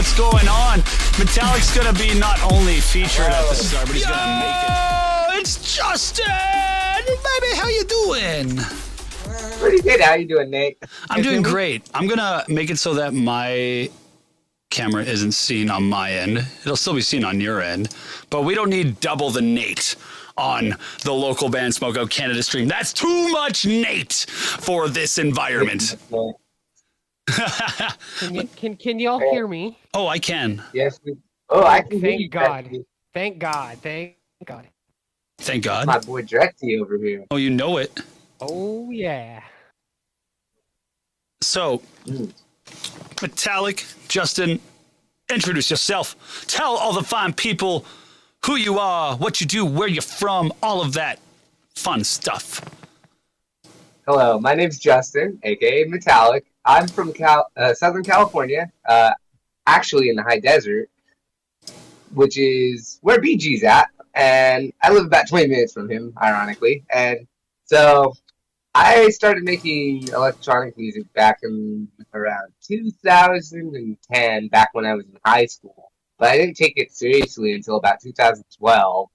what's going on. MetalliK's gonna be not only featured at the start, but he's gonna make it. Oh, it's Justin! Baby, how you doing? Pretty good. How you doing, Nate? I'm doing great. I'm gonna make it so that my camera isn't seen on my end. It'll still be seen on your end, but we don't need double the Nate on the local band Smokeout Canada stream. That's too much Nate for this environment. Can y'all hear me? Oh, I can. Yes. I can hear you. Thank God. Thank God. Thank God. My boy Drexy over here. Oh, you know it. Oh yeah. So, MetalliK, Justin, introduce yourself. Tell all the fine people who you are, what you do, where you're from, all of that fun stuff. Hello, my name's Justin, aka MetalliK. I'm from Southern California, actually in the high desert, which is where BG's at, and I live about 20 minutes from him, ironically. And so I started making electronic music back in around 2010, back when I was in high school. But I didn't take it seriously until about 2012.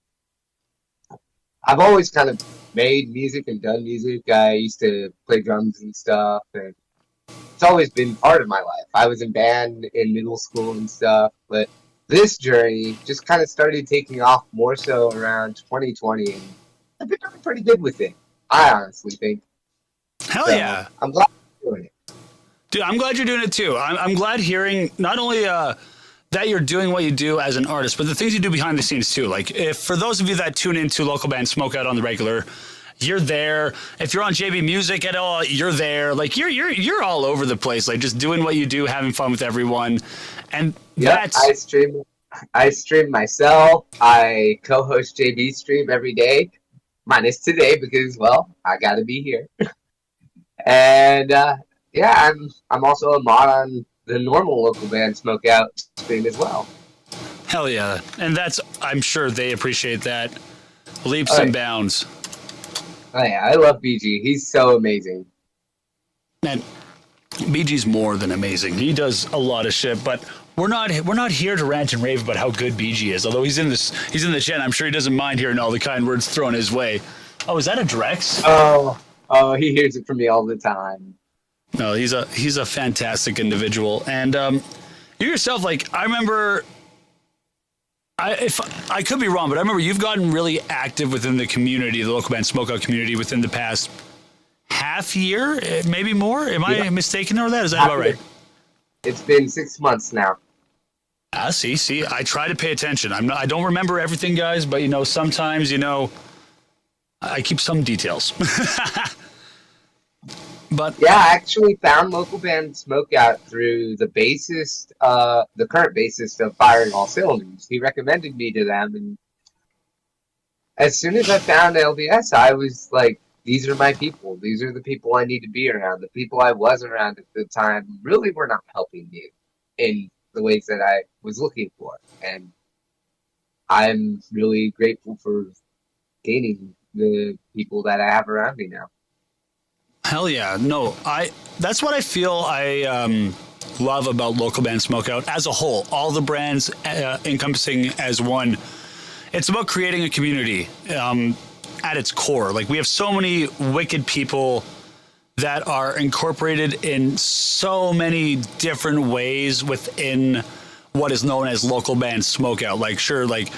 I've always kind of made music and done music. I used to play drums and stuff, and it's always been part of my life. I was in band in middle school and stuff, but this journey just kind of started taking off more so around 2020, and I've been doing pretty good with it, I honestly think. Hell yeah. I'm glad you're doing it. Dude, I'm glad you're doing it too. I'm glad hearing not only that you're doing what you do as an artist, but the things you do behind the scenes too. Like, if for those of you that tune into local band Smokeout on the regular, you're there. If you're on JB Music at all, you're there. Like, you're all over the place. Like, just doing what you do, having fun with everyone, and that's. I stream myself. I co-host JB's stream every day, minus today because, well, I got to be here. And yeah, I'm also a mod on the normal local band Smokeout stream as well. Hell yeah. And I'm sure they appreciate that leaps and bounds. Oh yeah, I love BG. He's so amazing. And BG's more than amazing. He does a lot of shit, but we're not here to rant and rave about how good BG is. Although he's in the chat, I'm sure he doesn't mind hearing all the kind words thrown his way. Oh, is that a Drex? Oh, he hears it from me all the time. No, he's a fantastic individual, and you yourself, like, I remember. If I could be wrong, but I remember you've gotten really active within the community, the local band Smokeout community, within the past half year, maybe more. Am I mistaken or that? Is that about right? It's been 6 months now. See, I try to pay attention. I don't remember everything, guys, but sometimes I keep some details. But yeah, I actually found local band Smokeout through the bassist, the current bassist of Firing All Cylinders. He recommended me to them, and as soon as I found LBS, I was like, these are my people. These are the people I need to be around. The people I was around at the time really were not helping me in the ways that I was looking for. And I'm really grateful for gaining the people that I have around me now. Hell yeah. No, that's what I feel I love about local band Smokeout as a whole. All the brands encompassing as one. It's about creating a community at its core. Like, we have so many wicked people that are incorporated in so many different ways within what is known as local band Smokeout. Like, sure, like,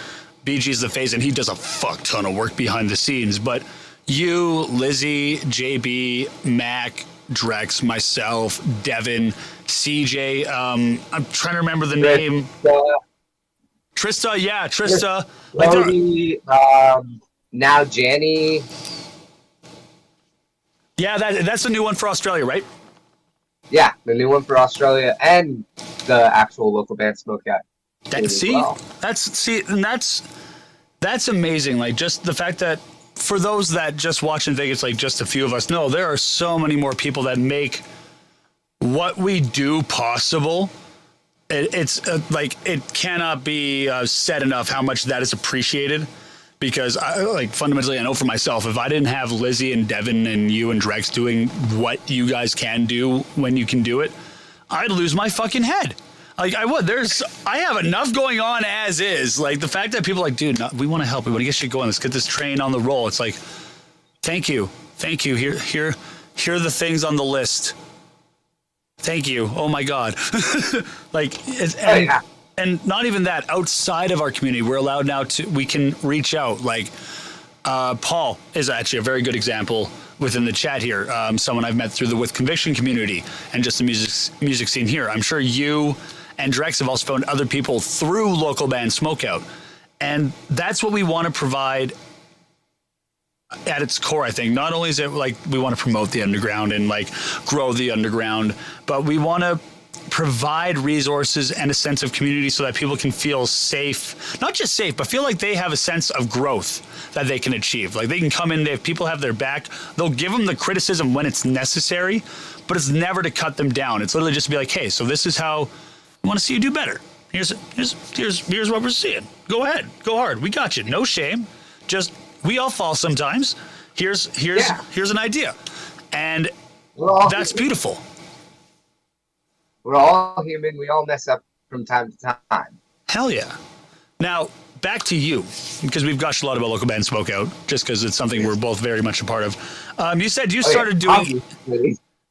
BG's the face and he does a fuck ton of work behind the scenes, but you, Lizzie, JB, Mac, Drex, myself, Devin, CJ, I'm trying to remember the name. Trista, yeah, Trista. Lodi, now Jenny. Yeah, that's the new one for Australia, right? Yeah, the new one for Australia and the actual local band Smokeout. That's amazing. Like, just the fact that for those that just watch and think it's like just a few of us, no, there are so many more people that make what we do possible. It's like, it cannot be said enough how much that is appreciated. Because fundamentally, I know for myself, if I didn't have Lizzie and Devin and you and Drex doing what you guys can do when you can do it, I'd lose my fucking head. Like I have enough going on as is. Like the fact that people are like, dude, no, we want to help. We want to get shit going. Let's get this train on the roll. It's like, thank you. Here are the things on the list. Thank you. Oh my God. And not even that, outside of our community, we're allowed now we can reach out. Like Paul is actually a very good example within the chat here. Someone I've met through the With Conviction community and just the music scene here. I'm sure you and Drex have also found other people through local band Smokeout. And that's what we want to provide at its core, I think. Not only is it like we want to promote the underground and like grow the underground, but we want to provide resources and a sense of community so that people can feel safe, not just safe, but feel like they have a sense of growth that they can achieve. Like they can come in, if people have their back, they'll give them the criticism when it's necessary, but it's never to cut them down. It's literally just to be like, hey, so this is how we want to see you do better. Here's what we're seeing. Go ahead, go hard. We got you. No shame. Just we all fall sometimes. Here's an idea, and that's beautiful. We're all human. We all mess up from time to time. Hell yeah. Now, back to you, because we've gushed a lot about local band Smokeout, just because it's something we're both very much a part of. You said you started doing...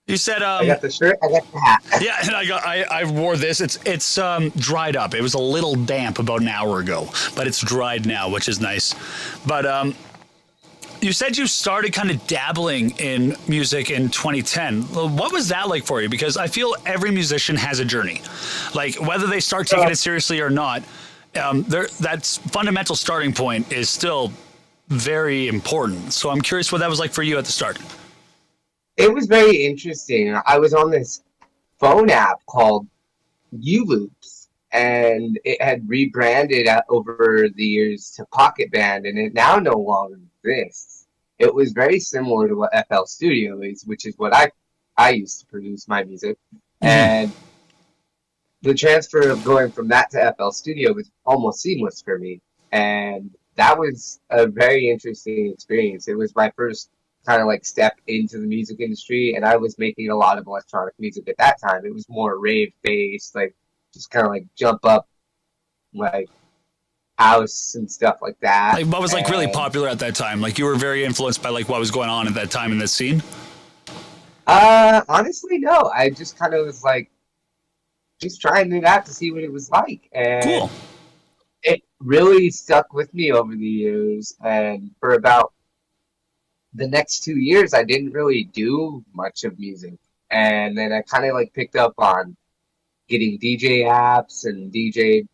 You said... I got the shirt, I got the hat. Yeah, and I wore this. It's dried up. It was a little damp about an hour ago, but it's dried now, which is nice. But... you said you started kind of dabbling in music in 2010. What was that like for you? Because I feel every musician has a journey. Like whether they start taking it seriously or not, that fundamental starting point is still very important. So I'm curious what that was like for you at the start. It was very interesting. I was on this phone app called U-Loops, and it had rebranded over the years to Pocket Band, and it now no longer exists. It was very similar to what FL Studio is, which is what I used to produce my music. Mm-hmm. And the transfer of going from that to FL Studio was almost seamless for me. And that was a very interesting experience. It was my first kind of like step into the music industry, and I was making a lot of electronic music at that time. It was more rave based, like just kind of like jump up, like house and stuff like that. Like what was like really popular at that time? Like you were very influenced by like what was going on at that time in the scene? Honestly, no. I just kind of was like just trying it out to see what it was like. And cool. It really stuck with me over the years, and for about the next 2 years I didn't really do much of music. And then I kind of like picked up on getting DJ apps and DJ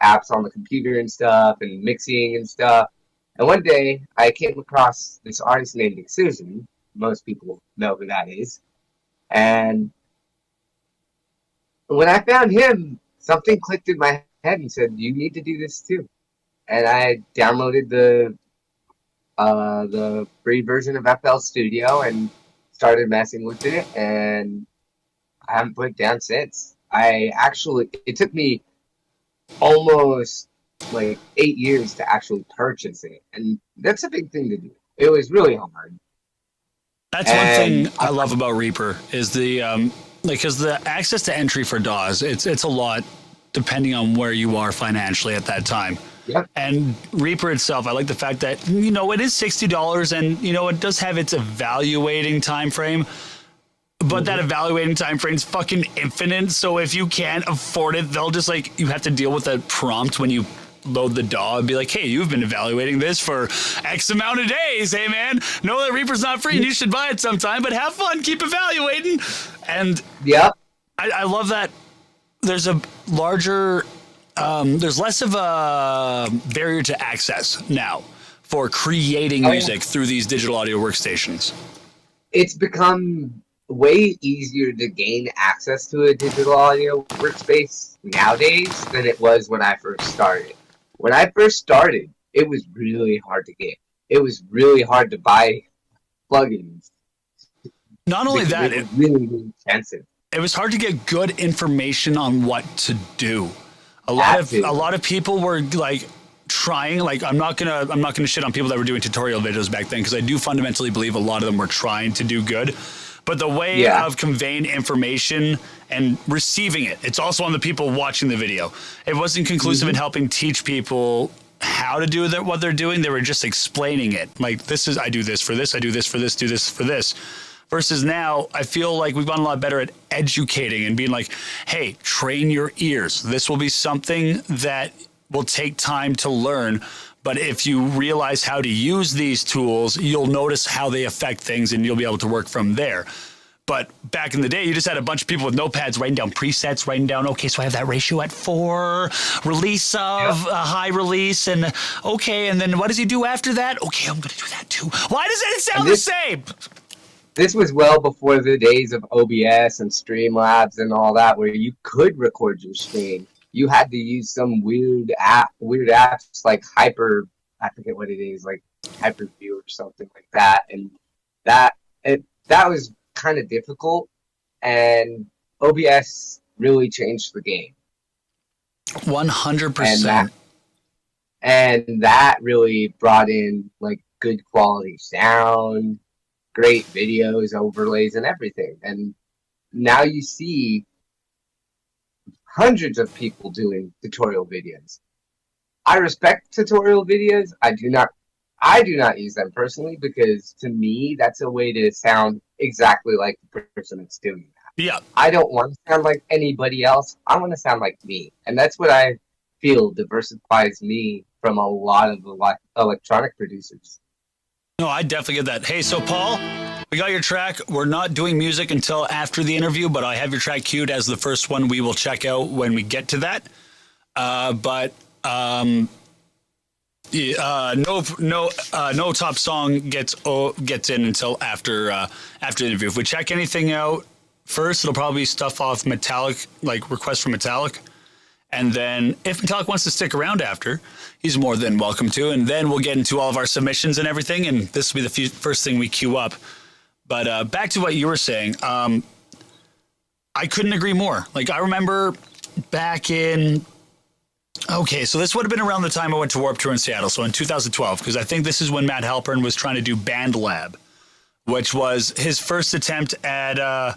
apps on the computer and stuff, and mixing and stuff. And one day I came across this artist named Excision. Most people know who that is. And when I found him, something clicked in my head and said, you need to do this too. And I downloaded the free version of FL Studio and started messing with it, and I haven't put it down since. It took me almost like 8 years to actually purchase it, and that's a big thing to do. It was really hard. That's one thing I love about Reaper is the because the access to entry for DAWs, it's a lot depending on where you are financially at that time. Yep. And Reaper itself, I like the fact that it is $60, and it does have its evaluating time frame. But that evaluating time frame is fucking infinite. So if you can't afford it, they'll just you have to deal with that prompt when you load the DAW and be like, hey, you've been evaluating this for X amount of days. Hey, man, know that Reaper's not free and you should buy it sometime, but have fun, keep evaluating. And I love that there's a larger, there's less of a barrier to access now for creating music through these digital audio workstations. It's become way easier to gain access to a digital audio workspace nowadays than it was when I first started. When I first started, it was really hard to get. It was really hard to buy plugins. Not only that, it was really, really expensive. It was hard to get good information on what to do. A lot of people were like trying, like I'm not gonna shit on people that were doing tutorial videos back then, because I do fundamentally believe a lot of them were trying to do good. but the way of conveying information and receiving it, it's also on the people watching the video. It wasn't conclusive in helping teach people how to do what they're doing. They were just explaining it. Like, I do this for this, I do this for this, do this for this. Versus now, I feel like we've gotten a lot better at educating and being like, hey, train your ears. This will be something that will take time to learn. But if you realize how to use these tools, you'll notice how they affect things and you'll be able to work from there. But back in the day, you just had a bunch of people with notepads writing down presets, writing down, okay, so I have that ratio at 4, release of a high release, and okay, and then what does he do after that? Okay, I'm going to do that too. Why does it sound the same? This was well before the days of OBS and Streamlabs and all that, where you could record your screen. You had to use some weird apps like I forget what it is, like Hyperview or something like that, and that was kind of difficult, and OBS really changed the game. 100%. And that really brought in like good quality sound, great videos, overlays, and everything. And now you see hundreds of people doing tutorial videos. I respect tutorial videos. I do not use them personally, because to me that's a way to sound exactly like the person that's doing that. Yeah. I don't want to sound like anybody else. I want to sound like me. And that's what I feel diversifies me from a lot of electronic producers. No, I definitely get that. Hey, so Paul, we got your track. We're not doing music until after the interview, but I have your track queued as the first one we will check out when we get to that. No top song gets in until after the interview. If we check anything out first, it'll probably be stuff off MetalliK, like requests from MetalliK. And then if MetalliK wants to stick around after, he's more than welcome to. And then we'll get into all of our submissions and everything. And this will be the first thing we queue up. But back to what you were saying, I couldn't agree more. Like, I remember back in, okay, so this would have been around the time I went to Warped Tour in Seattle. So in 2012, because I think this is when Matt Halpern was trying to do Band Lab, which was his first attempt at,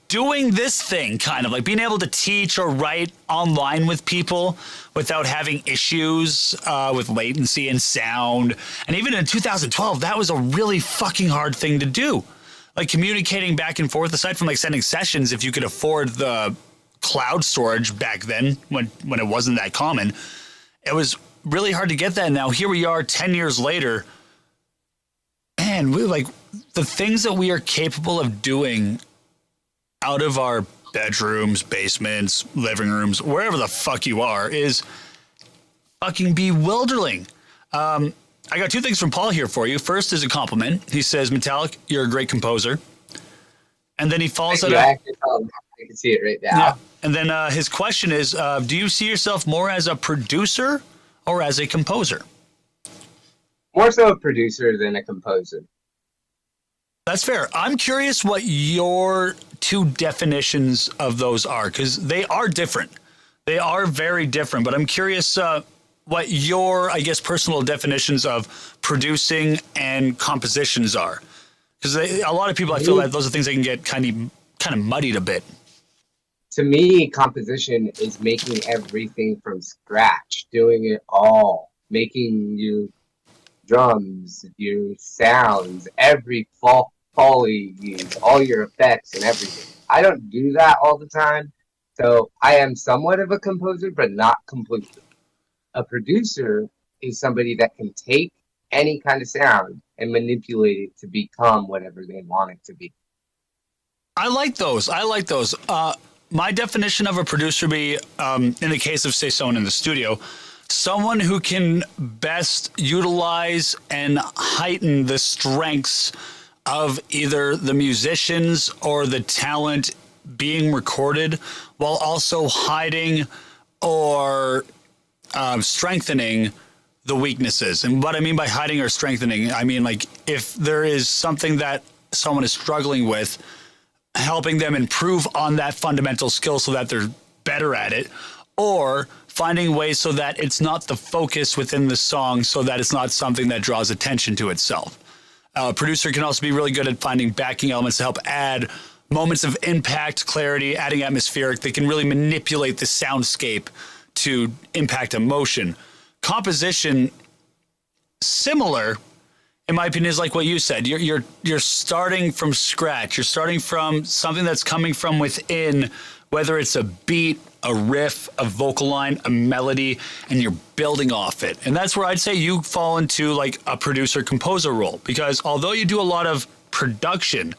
doing this thing, kind of like being able to teach or write online with people without having issues with latency and sound. And even in 2012, that was a really fucking hard thing to do. Like communicating back and forth, aside from like sending sessions, if you could afford the cloud storage back then when it wasn't that common, it was really hard to get that. Now here we are 10 years later, and we like the things that we are capable of doing out of our bedrooms, basements, living rooms, wherever the fuck you are, is fucking bewildering. I got two things from Paul here for you. First is a compliment. He says, MetalliK, you're a great composer. And then he follows it up. I can see it right now. Yeah. And then his question is, do you see yourself more as a producer or as a composer? More so a producer than a composer. That's fair. I'm curious what your two definitions of those are, because they are different. They are very different, but I'm curious what your, I guess, personal definitions of producing and compositions are. Because a lot of people, I feel like those are things that can get kind of muddied a bit. To me, composition is making everything from scratch, doing it all, making your drums, your sounds, every Foley use, all your effects and everything. I don't do that all the time, so I am somewhat of a composer, but not completely. A producer is somebody that can take any kind of sound and manipulate it to become whatever they want it to be. I like those. My definition of a producer would be, in the case of, say, someone in the studio, someone who can best utilize and heighten the strengths of either the musicians or the talent being recorded, while also hiding or strengthening the weaknesses. And what I mean by hiding or strengthening, I mean, like, if there is something that someone is struggling with, helping them improve on that fundamental skill so that they're better at it, or finding ways so that it's not the focus within the song, so that it's not something that draws attention to itself. A producer can also be really good at finding backing elements to help add moments of impact, clarity, adding atmospheric. They can really manipulate the soundscape to impact emotion. Composition, similar, in my opinion, is like what you said. You're starting from scratch. You're starting from something that's coming from within, whether it's a beat, a riff, a vocal line, a melody, and you're building off it. And that's where I'd say you fall into like a producer-composer role, because although you do a lot of production,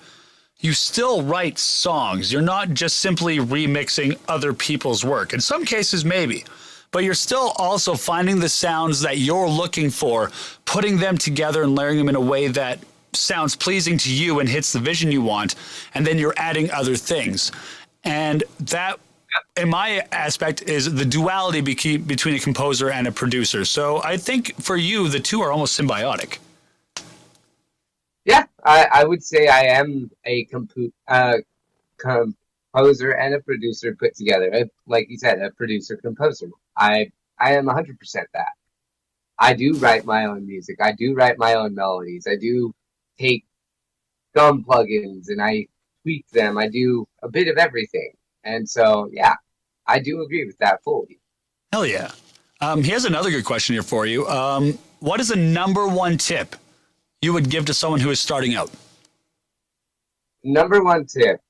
you still write songs. You're not just simply remixing other people's work. In some cases, maybe. But you're still also finding the sounds that you're looking for, putting them together and layering them in a way that sounds pleasing to you and hits the vision you want, and then you're adding other things. And that, in my aspect, is the duality between a composer and a producer. So I think for you, the two are almost symbiotic. Yeah, I would say I am a composer and a producer put together. Like you said, a producer-composer. I am 100% that. I do write my own music. I do write my own melodies. I do take some plugins and I tweak them. I do a bit of everything. And so, yeah, I do agree with that fully. Hell yeah. Here's another good question here for you. What is the number one tip you would give to someone who is starting out? Number one tip.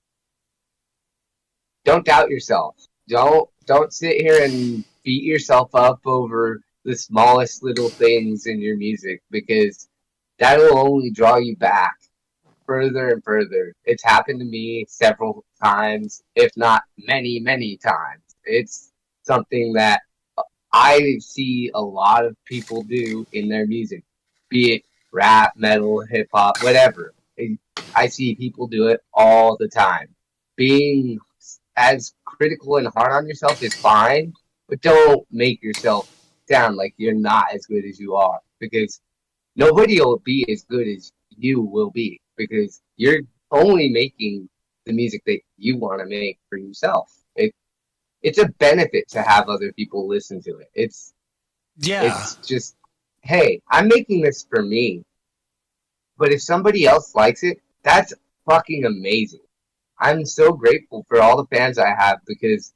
Don't doubt yourself. Don't sit here and beat yourself up over the smallest little things in your music, because that'll only draw you back further and further. It's happened to me several times, if not many, many times. It's something that I see a lot of people do in their music, be it rap, metal, hip hop, whatever. I see people do it all the time. Being as critical and hard on yourself is fine, but don't make yourself sound like you're not as good as you are, because nobody will be as good as you will be, because you're only making the music that you want to make for yourself. It's a benefit to have other people listen to it. It's just, hey, I'm making this for me, but if somebody else likes it, that's fucking amazing. I'm so grateful for all the fans I have, because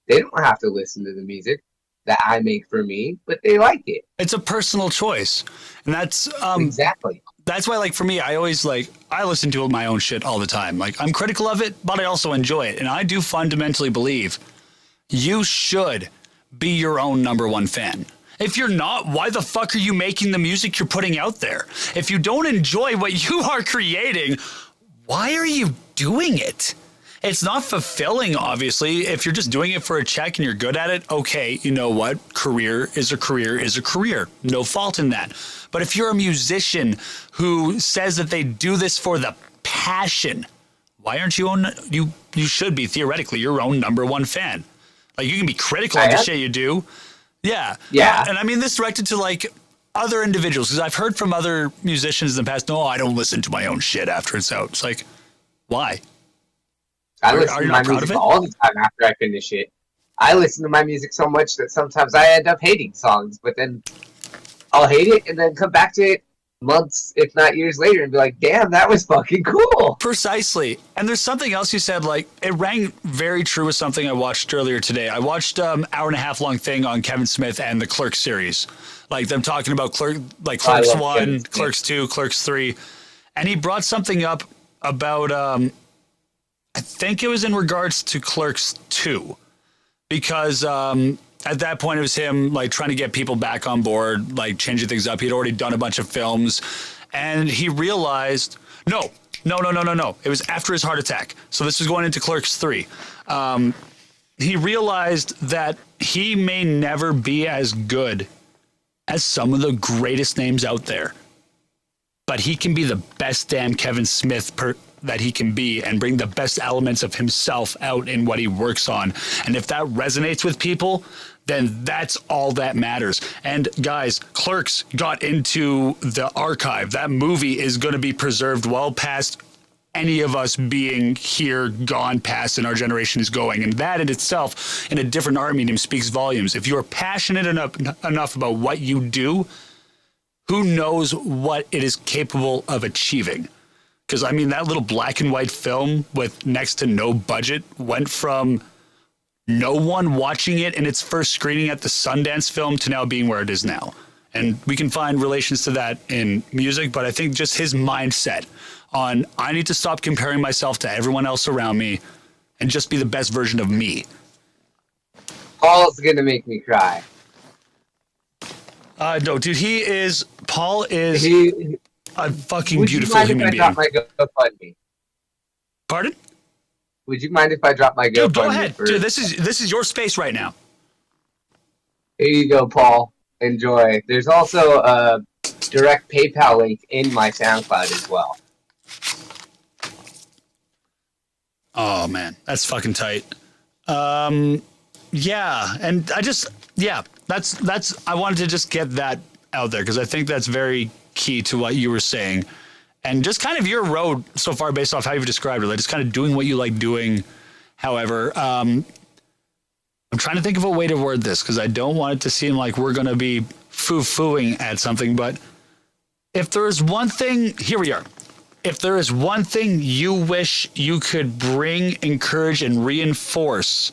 they don't have to listen to the music that I make for me, but they like it. It's a personal choice. And that's exactly. That's why, like, for me, I listen to my own shit all the time. Like, I'm critical of it, but I also enjoy it. And I do fundamentally believe you should be your own number one fan. If you're not, why the fuck are you making the music you're putting out there? If you don't enjoy what you are creating, why are you doing it? It's not fulfilling, obviously. If you're just doing it for a check and you're good at it, okay, you know what? Career is a career is a career. No fault in that. But if you're a musician who says that they do this for the passion, why aren't you you should be theoretically your own number one fan. Like, you can be critical of the shit you do. Yeah. Yeah. And I mean this directed to like other individuals, because I've heard from other musicians in the past, no, I don't listen to my own shit after it's out. It's like, why? I listen to my music all the time after I finish it. I listen to my music so much that sometimes I end up hating songs, but then I'll hate it and then come back to it months, if not years later, and be like, damn, that was fucking cool. Precisely. And there's something else you said, like, it rang very true with something I watched earlier today. I watched an hour and a half long thing on Kevin Smith and the Clerks series. Like, them talking about Clerks 1, Clerks 2, Clerks 3. And he brought something up about, I think it was in regards to Clerks 2. Because at that point, it was him, like, trying to get people back on board, like, changing things up. He'd already done a bunch of films. And he realized, no. It was after his heart attack. So this was going into Clerks 3. He realized that he may never be as good as some of the greatest names out there. But he can be the best damn Kevin Smith that he can be, and bring the best elements of himself out in what he works on. And if that resonates with people, then that's all that matters. And guys, Clerks got into the archive. That movie is going to be preserved well past any of us being here, gone past, and our generation is going. And that in itself, in a different art medium, speaks volumes. If you're passionate enough about what you do, who knows what it is capable of achieving. Because, I mean, that little black and white film with next to no budget went from no one watching it in its first screening at the Sundance Film to now being where it is now. And we can find relations to that in music, but I think just his mindset on, I need to stop comparing myself to everyone else around me and just be the best version of me. Paul's gonna make me cry. No, dude, Paul is a fucking Would beautiful you mind human if I being. drop my GoFundMe? Pardon? Would you mind if I drop my GoFundMe? Dude, go ahead. First? Dude, this is your space right now. Here you go, Paul. Enjoy. There's also a direct PayPal link in my SoundCloud as well. Oh man, that's fucking tight. Yeah, and that's I wanted to just get that out there because I think that's very key to what you were saying. And just kind of your road so far based off how you've described it, like just kind of doing what you like doing. However, I'm trying to think of a way to word this because I don't want it to seem like we're going to be foo-fooing at something. But if there is one thing, here we are. If there is one thing you wish you could bring, encourage, and reinforce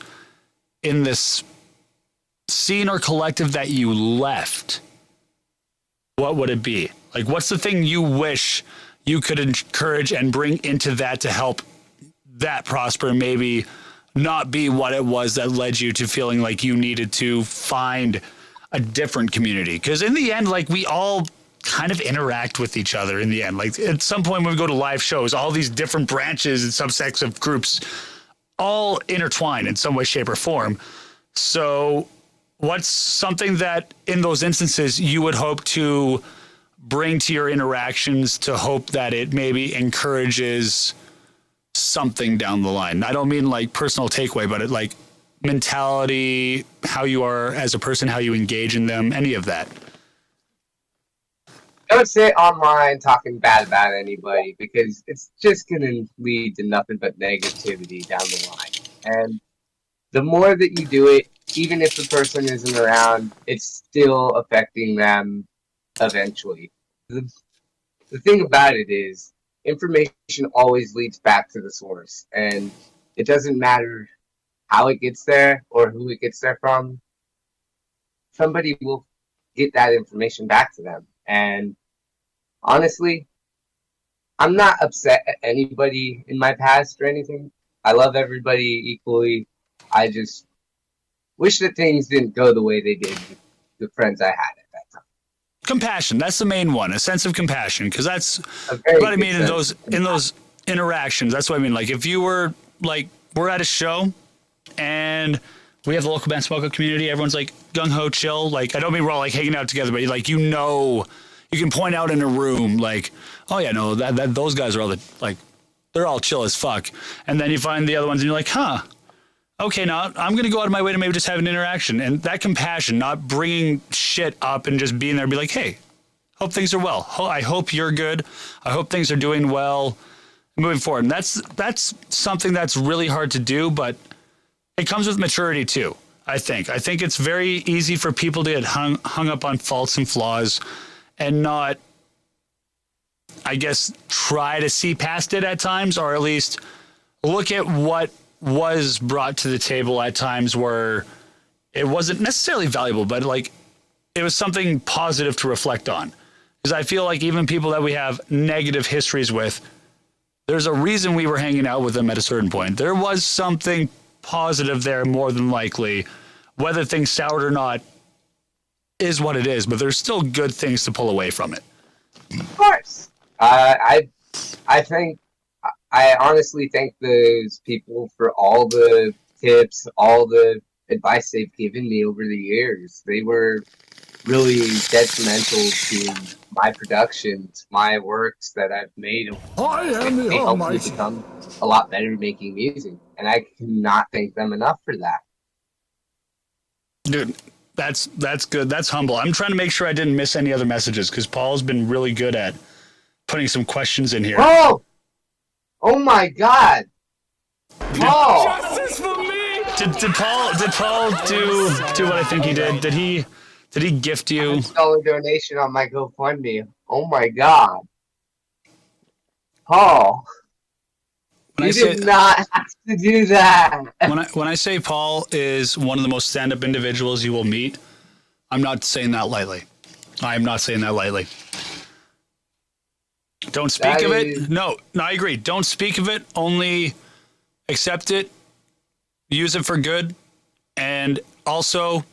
in this scene or collective that you left, what would it be? Like, what's the thing you wish you could encourage and bring into that to help that prosper, maybe not be what it was that led you to feeling like you needed to find a different community? Because in the end, like, we all kind of interact with each other in the end. Like, at some point when we go to live shows, all these different branches and subsects of groups all intertwine in some way, shape, or form. So what's something that in those instances you would hope to bring to your interactions to hope that it maybe encourages something down the line? I don't mean like personal takeaway, but it like mentality, how you are as a person, how you engage in them, any of that. Don't sit online talking bad about anybody because it's just going to lead to nothing but negativity down the line. And the more that you do it, even if the person isn't around, it's still affecting them eventually. The thing about it is information always leads back to the source, and it doesn't matter how it gets there or who it gets there from. Somebody will get that information back to them. And honestly, I'm not upset at anybody in my past or anything. I love everybody equally. I just wish that things didn't go the way they did with the friends I had at that time. Compassion, that's the main one, a sense of compassion, because that's what I mean in those interactions. That's what I mean. Like, if you were like, we're at a show and we have the local band Smokeout community, everyone's like gung-ho chill. Like, I don't mean we're all like hanging out together, but like, you know, you can point out in a room like, oh yeah, no, that those guys are all like, they're all chill as fuck. And then you find the other ones and you're like, huh, okay, now I'm going to go out of my way to maybe just have an interaction. And that compassion, not bringing shit up and just being there, be like, hey, hope things are well. I hope you're good. I hope things are doing well moving forward. And that's something that's really hard to do, but it comes with maturity too, I think. I think it's very easy for people to get hung up on faults and flaws and not, I guess, try to see past it at times, or at least look at what was brought to the table at times where it wasn't necessarily valuable, but like it was something positive to reflect on. Because I feel like even people that we have negative histories with, there's a reason we were hanging out with them at a certain point. There was something positive there, more than likely. Whether things soured or not is what it is, but there's still good things to pull away from it. Of course. I honestly thank those people for all the tips, all the advice they've given me over the years. They were really detrimental to my productions, my works that I've made. I am the They helped me Almighty. become a lot better making music, and I cannot thank them enough for that. Dude, that's good. That's humble. I'm trying to make sure I didn't miss any other messages because Paul's been really good at putting some questions in here. Oh! Oh my God! Oh! Did Paul do what I think he did? Did he Did he gift you? $100 donation on my GoFundMe. Oh my God. Paul, you did not have to do that. When I say Paul is one of the most stand-up individuals you will meet, I'm not saying that lightly. I am not saying that lightly. Don't speak of it. No, I agree. Don't speak of it. Only accept it. Use it for good. And also,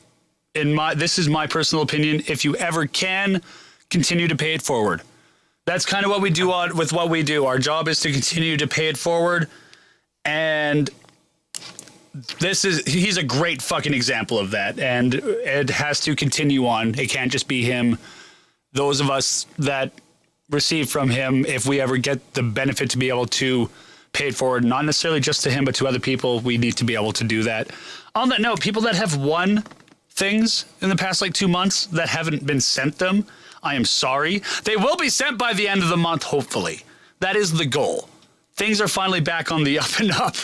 this is my personal opinion. If you ever can, continue to pay it forward. That's kind of what we do with what we do. Our job is to continue to pay it forward. And he's a great fucking example of that. And it has to continue on. It can't just be him. Those of us that receive from him, if we ever get the benefit to be able to pay it forward, not necessarily just to him, but to other people, we need to be able to do that. On that note, people that have won things in the past 2 months that haven't been sent them, I am sorry. They will be sent by the end of the month, hopefully. That is the goal. Things are finally back on the up and up.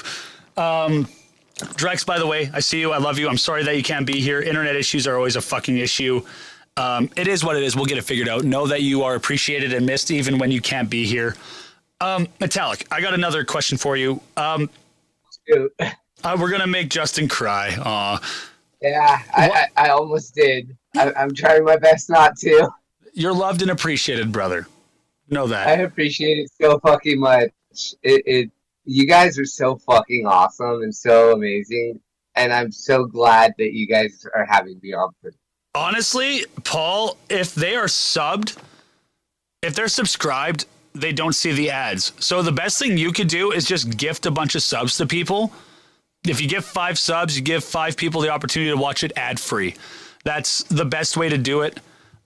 Drex, by the way, I see you. I love you. I'm sorry that you can't be here. Internet issues are always a fucking issue. It is what it is. We'll get it figured out. Know that you are appreciated and missed even when you can't be here. MetalliK, I got another question for you. We're going to make Justin cry. Aw. Yeah, I almost did. I'm trying my best not to. You're loved and appreciated, brother. Know that. I appreciate it so fucking much. You guys are so fucking awesome and so amazing, and I'm so glad that you guys are having me on. Honestly, Paul, if they're subscribed, they don't see the ads. So the best thing you could do is just gift a bunch of subs to people. If you give 5 subs, you give 5 people the opportunity to watch it ad-free. That's the best way to do it.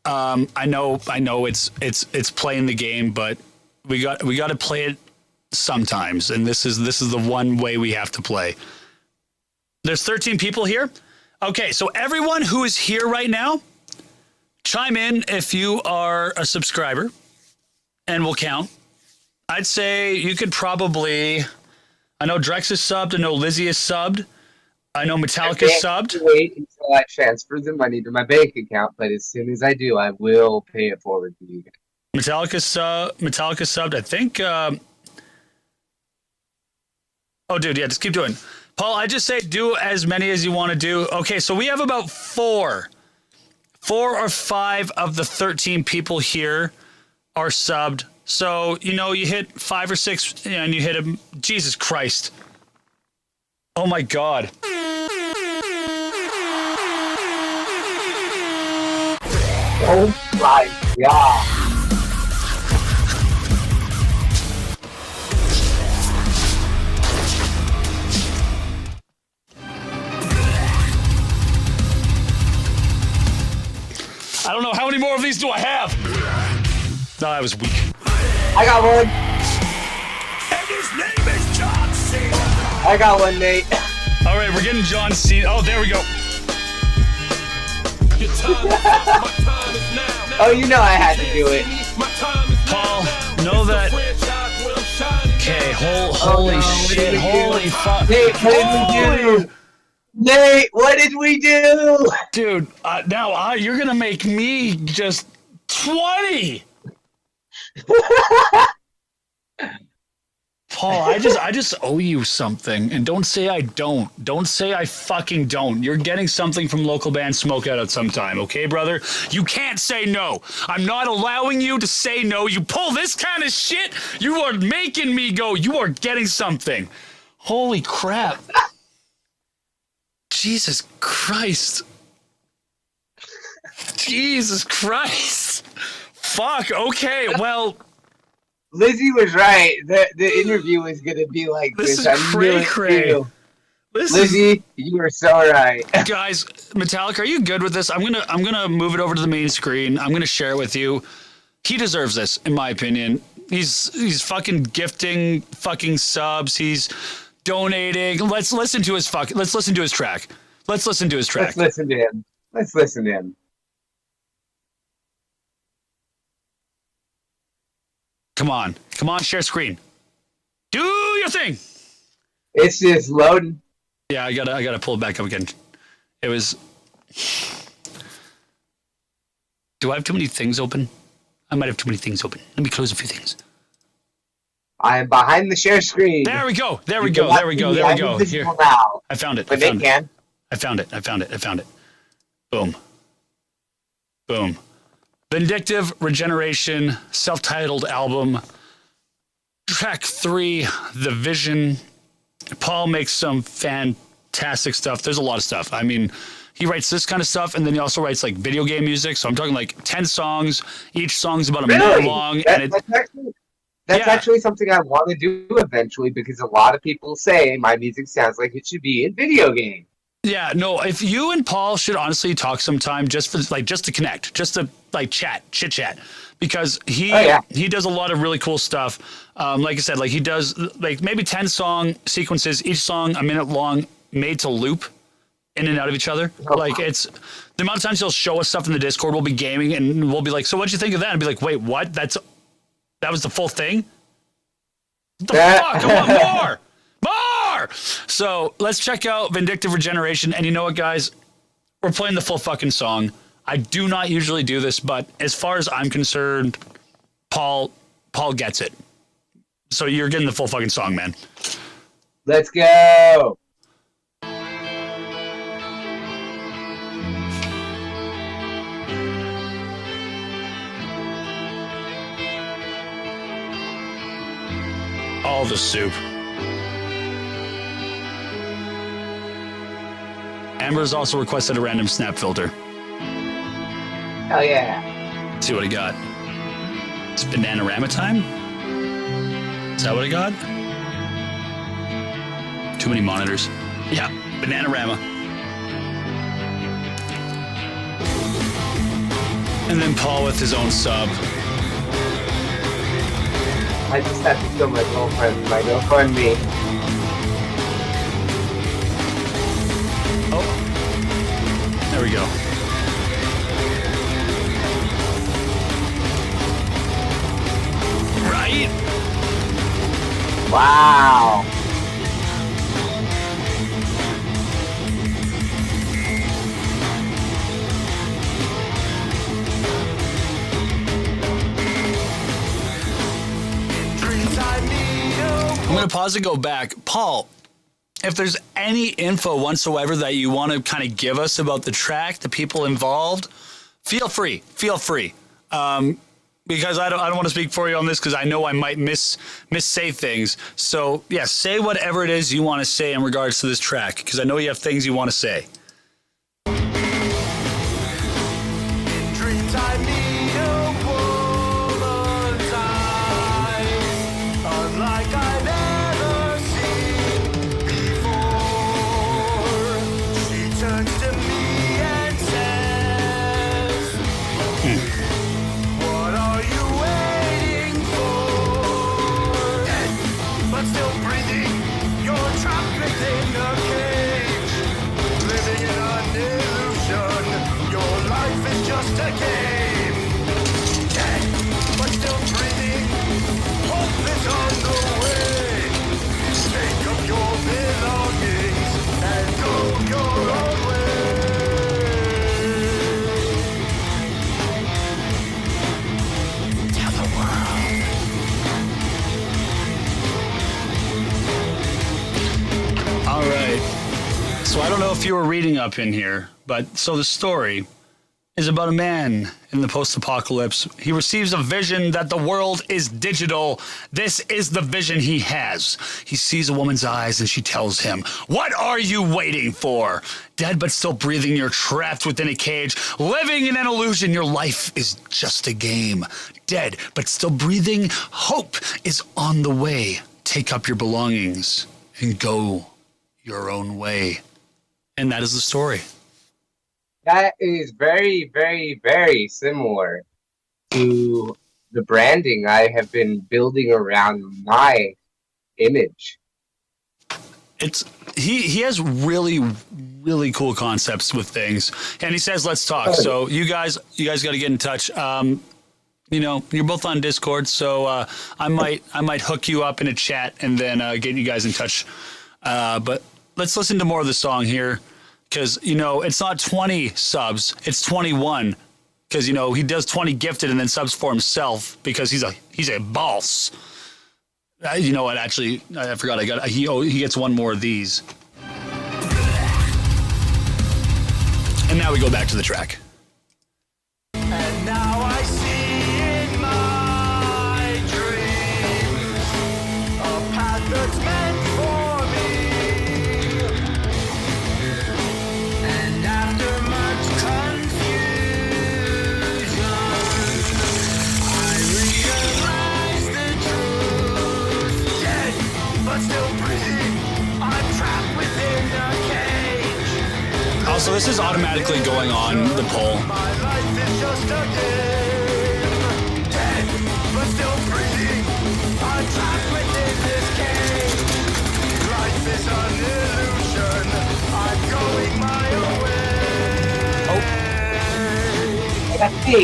I know it's playing the game, but we got to play it sometimes, and this is the one way we have to play. There's 13 people here. Okay, so everyone who is here right now, chime in if you are a subscriber, and we'll count. I'd say you could probably. I know Drex is subbed. I know Lizzie is subbed. I know MetalliK is subbed. Wait until I transfer the money to my bank account, but as soon as I do, I will pay it forward to you guys. MetalliK is subbed. I think. Oh, dude, yeah, just keep doing. Paul, I just say do as many as you want to do. Okay, so we have about 4 or 5 of the 13 people here are subbed. So, you hit 5 or 6 and you hit them. Jesus Christ. Oh my God. Oh my God. I don't know, how many more of these do I have? No, that was weak. I got one. And his name is John Cena. I got one, Nate. All right, we're getting John Cena. Oh, there we go. Your time is up, my time is now. Oh, you know I had to do it. My time is Paul, now. know that. Franchise will shine. Okay, holy shit, holy fuck. Nate, what did we do? Nate, what did we do? Dude, now you're gonna make me just 20. Paul, I just owe you something, and don't say I don't. Don't say I fucking don't. You're getting something from local band Smokeout at some time, okay, brother? You can't say no. I'm not allowing you to say no. You pull this kind of shit, you are making me go. You are getting something. Holy crap. Jesus Christ. Jesus Christ. Fuck, okay, well... Lizzie was right. The interview was going to be like this. This is cray-cray. Lizzie, you were so right. Guys, MetalliK, are you good with this? I'm gonna move it over to the main screen. I'm gonna share it with you. He deserves this, in my opinion. He's fucking gifting fucking subs. He's donating. Let's listen to his track. Let's listen to his track. Let's listen to him. Come on, share screen. Do your thing. It's just loading. Yeah, I gotta pull it back up again. It was. Do I have too many things open? I might have too many things open. Let me close a few things. I am behind the share screen. There we go. There we You go. cannot There we see go. me. There we I'm go. invisible Here. now, I found it. I but they found it. can. I found it. I found it. I found it. Boom. Boom. Vindictive Regeneration, self-titled album. Track 3, The Vision. Paul makes some fantastic stuff. There's a lot of stuff. I mean, he writes this kind of stuff, and then he also writes like video game music. So I'm talking like 10 songs. Each song's about a minute long. That's actually something I want to do eventually, because a lot of people say my music sounds like it should be in video game. Yeah, no, if you and Paul should honestly talk sometime just to connect, just to like chit chat, because he does a lot of really cool stuff. Like I said, like he does like maybe 10 song sequences, each song a minute long, made to loop in and out of each other. Like it's the amount of times he'll show us stuff in the Discord. We'll be gaming and we'll be like, so what'd you think of that? And be like, wait, what? That was the full thing? What the fuck? I want more! More! So let's check out Vindictive Regeneration. And you know what, guys? We're playing the full fucking song. I do not usually do this, but as far as I'm concerned, Paul gets it. So you're getting the full fucking song, man. Let's go! All the soup. Amber's also requested a random snap filter. Hell yeah. Let's see what he got. It's Bananarama time? Is that what I got? Too many monitors. Yeah, Bananarama. And then Paul with his own sub. I just have to kill my girlfriend. My girlfriend me. Oh. There we go. Right? Wow. I'm going to pause and go back. Paul, if there's any info whatsoever that you want to kind of give us about the track, the people involved, feel free. Because I don't want to speak for you on this, because I know I might say things. So yeah, say whatever it is you want to say in regards to this track, because I know you have things you want to say. Dreams I need a woman's eyes, unlike I've ever seen before. She turns to me and says, what are you waiting for? Dead, but still breathing, you're trapped within a cage, living in an illusion. Your life is just a game. Dead, but still breathing. Hope is on the way. Take up your belongings and go your own way. Tell the world. All right. So I don't know if you were reading up in here, but so the story is about a man in the post-apocalypse. He receives a vision that the world is digital. This is the vision he has. He sees a woman's eyes and she tells him, what are you waiting for? Dead but still breathing, you're trapped within a cage, living in an illusion. Your life is just a game. Dead but still breathing, hope is on the way. Take up your belongings and go your own way. And that is the story. That is very, very, very similar to the branding I have been building around my image. He has really, really cool concepts with things, and he says, let's talk. So you guys got to get in touch. You know, you're both on Discord, so I might hook you up in a chat and then get you guys in touch. But let's listen to more of the song here, because, you know, it's not 20 subs, it's 21, because he does 20 gifted and then subs for himself because he's a boss. You know what? Actually, I forgot. He gets one more of these. And now we go back to the track. And now I see in my dreams a path that's meant for me. And after much confusion, I realize the truth. Dead, but still breathing. I'm trapped within a cage. Also, this is automatically going on the poll. My life is just a game. Dead, but still breathing. I'm trapped within this cage. Life is an illusion. I'm going my own way. That's me.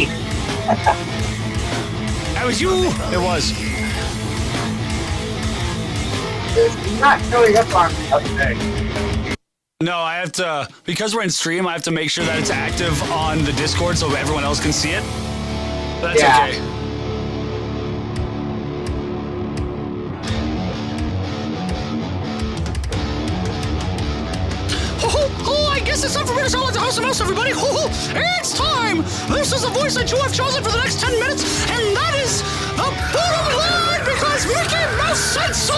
That was you. It was. It's not showing up on the other thing. No, I have to, because we're in stream, I have to make sure that it's active on the Discord so everyone else can see it. But that's Yeah. okay. I guess it's time for me to sound like the House of Mouse, everybody. It's time. This is the voice that you have chosen for the next 10 minutes, and that is the bottom line because Mickey Mouse said so.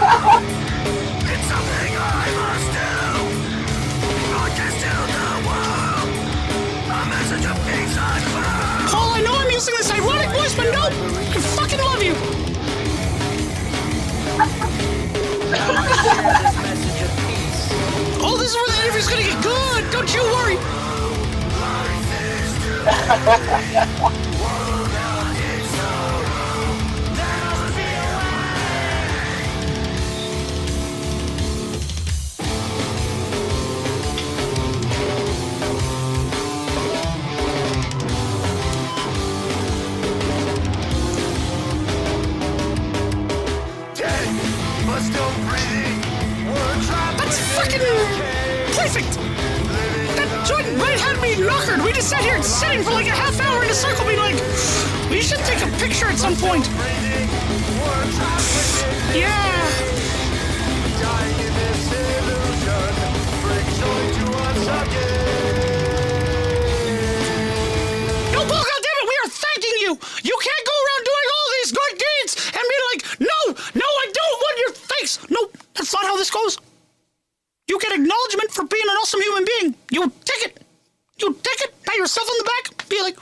It's something I must do. Broadcast to the world. A message of peace and love. Paul, I know I'm using this ironic voice, but no, I fucking love you. Oh, this is where the interview's gonna get good. Don't you worry. Dead, but still breathing. We're trapped That's within fucking a cage. perfect. That joint right had me knockered. We just sat here sitting for like a half hour in a circle being like, we should take a picture at some point. Breathing. We're trapped within Yeah. dying in this illusion. Bring joy to us again. No, Paul, goddammit, we are thanking you. You can't go around doing all these good deeds and be like, no, I don't want your thanks. No, that's not how this goes. You get acknowledgement for being an awesome human being. You take it. Pat yourself on the back. Be like,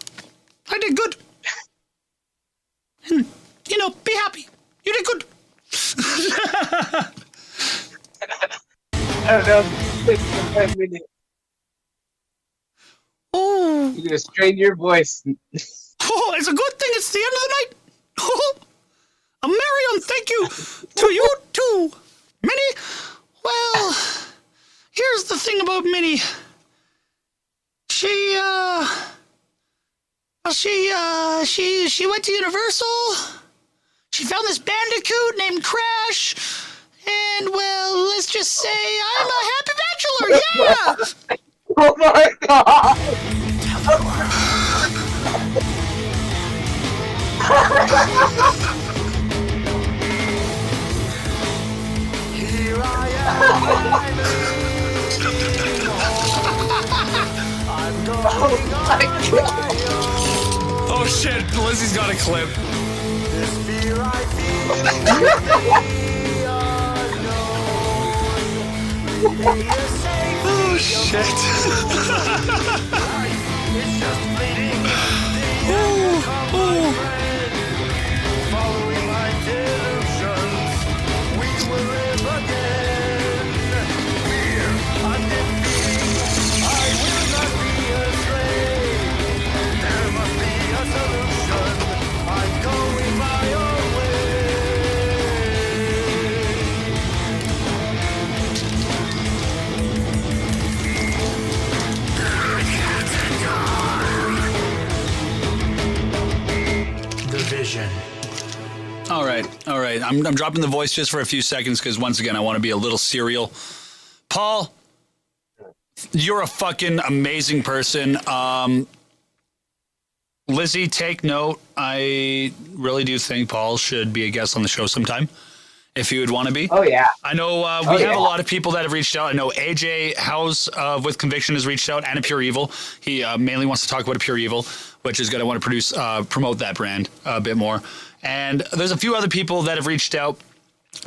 I did good. And, be happy. You did good. I don't know. It's 5 minutes. Oh, You're gonna strain your voice. it's a good thing it's the end of the night. A Marion, thank you to you too. Minnie, well, here's the thing about Minnie. She went to Universal. She found this bandicoot named Crash. And, well, let's just say I'm a happy bachelor, yeah! Oh my god! Here I am. I'm going on my own. Oh shit, Lizzie's got a clip. This fear I feel is the unknown. Leaving a safe Oh shit. It's just fleeting. Oh. Following my delusions, we will live again. Fear, undefeating. I will not be a slave. There must be a solution. I'm going my own way. I'm dropping the voice just for a few seconds because once again, I want to be a little serial. Paul, you're a fucking amazing person. Lizzie, take note. I really do think Paul should be a guest on the show sometime, if you would want to be. Oh, yeah. I know we have a lot of people that have reached out. I know AJ House with Conviction has reached out, and a Pure Evil. He mainly wants to talk about a Pure Evil, which is going to want to promote that brand a bit more. And there's a few other people that have reached out,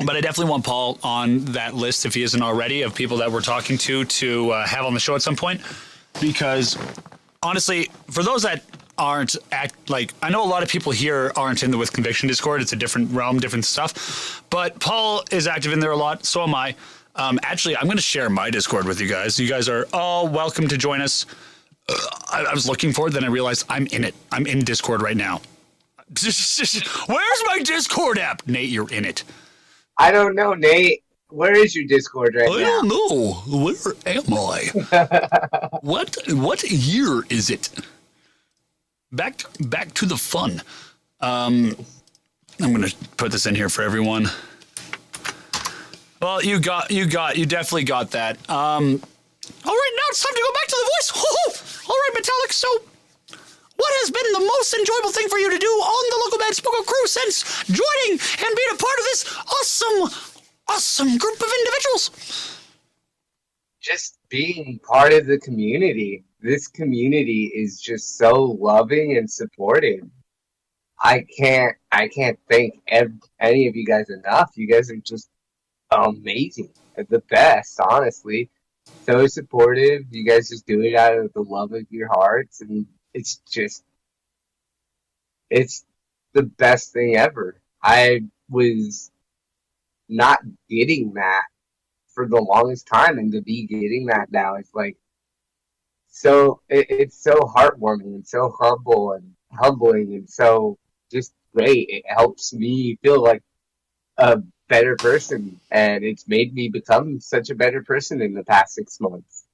but I definitely want Paul on that list, if he isn't already, of people that we're talking to have on the show at some point. Because honestly, for those that aren't I know a lot of people here aren't in the With Conviction Discord. It's a different realm, different stuff. But Paul is active in there a lot. So am I. Actually, I'm going to share my Discord with you guys. You guys are all welcome to join us. I was looking for it, then I realized I'm in it. I'm in Discord right now. Where's my Discord app? Nate, you're in it. I don't know, Nate. Where is your Discord right now? I don't know. Where am I? What year is it? Back to the fun. I'm going to put this in here for everyone. Well, you definitely got that. All right, now it's time to go back to the voice. All right, MetalliK. So, what has been the most enjoyable thing for you to do on the Local Band Smokeout crew since joining and being a part of this awesome group of individuals? Just being part of the community. This community is just so loving and supportive. I can't thank any of you guys enough. You guys are just amazing. The best, honestly. So supportive. You guys just do it out of the love of your hearts, and it's the best thing ever. I was not getting that for the longest time, and to be getting that now, it's like it's so heartwarming and so humble and humbling and so just great. It helps me feel like a better person, and it's made me become such a better person in the past 6 months.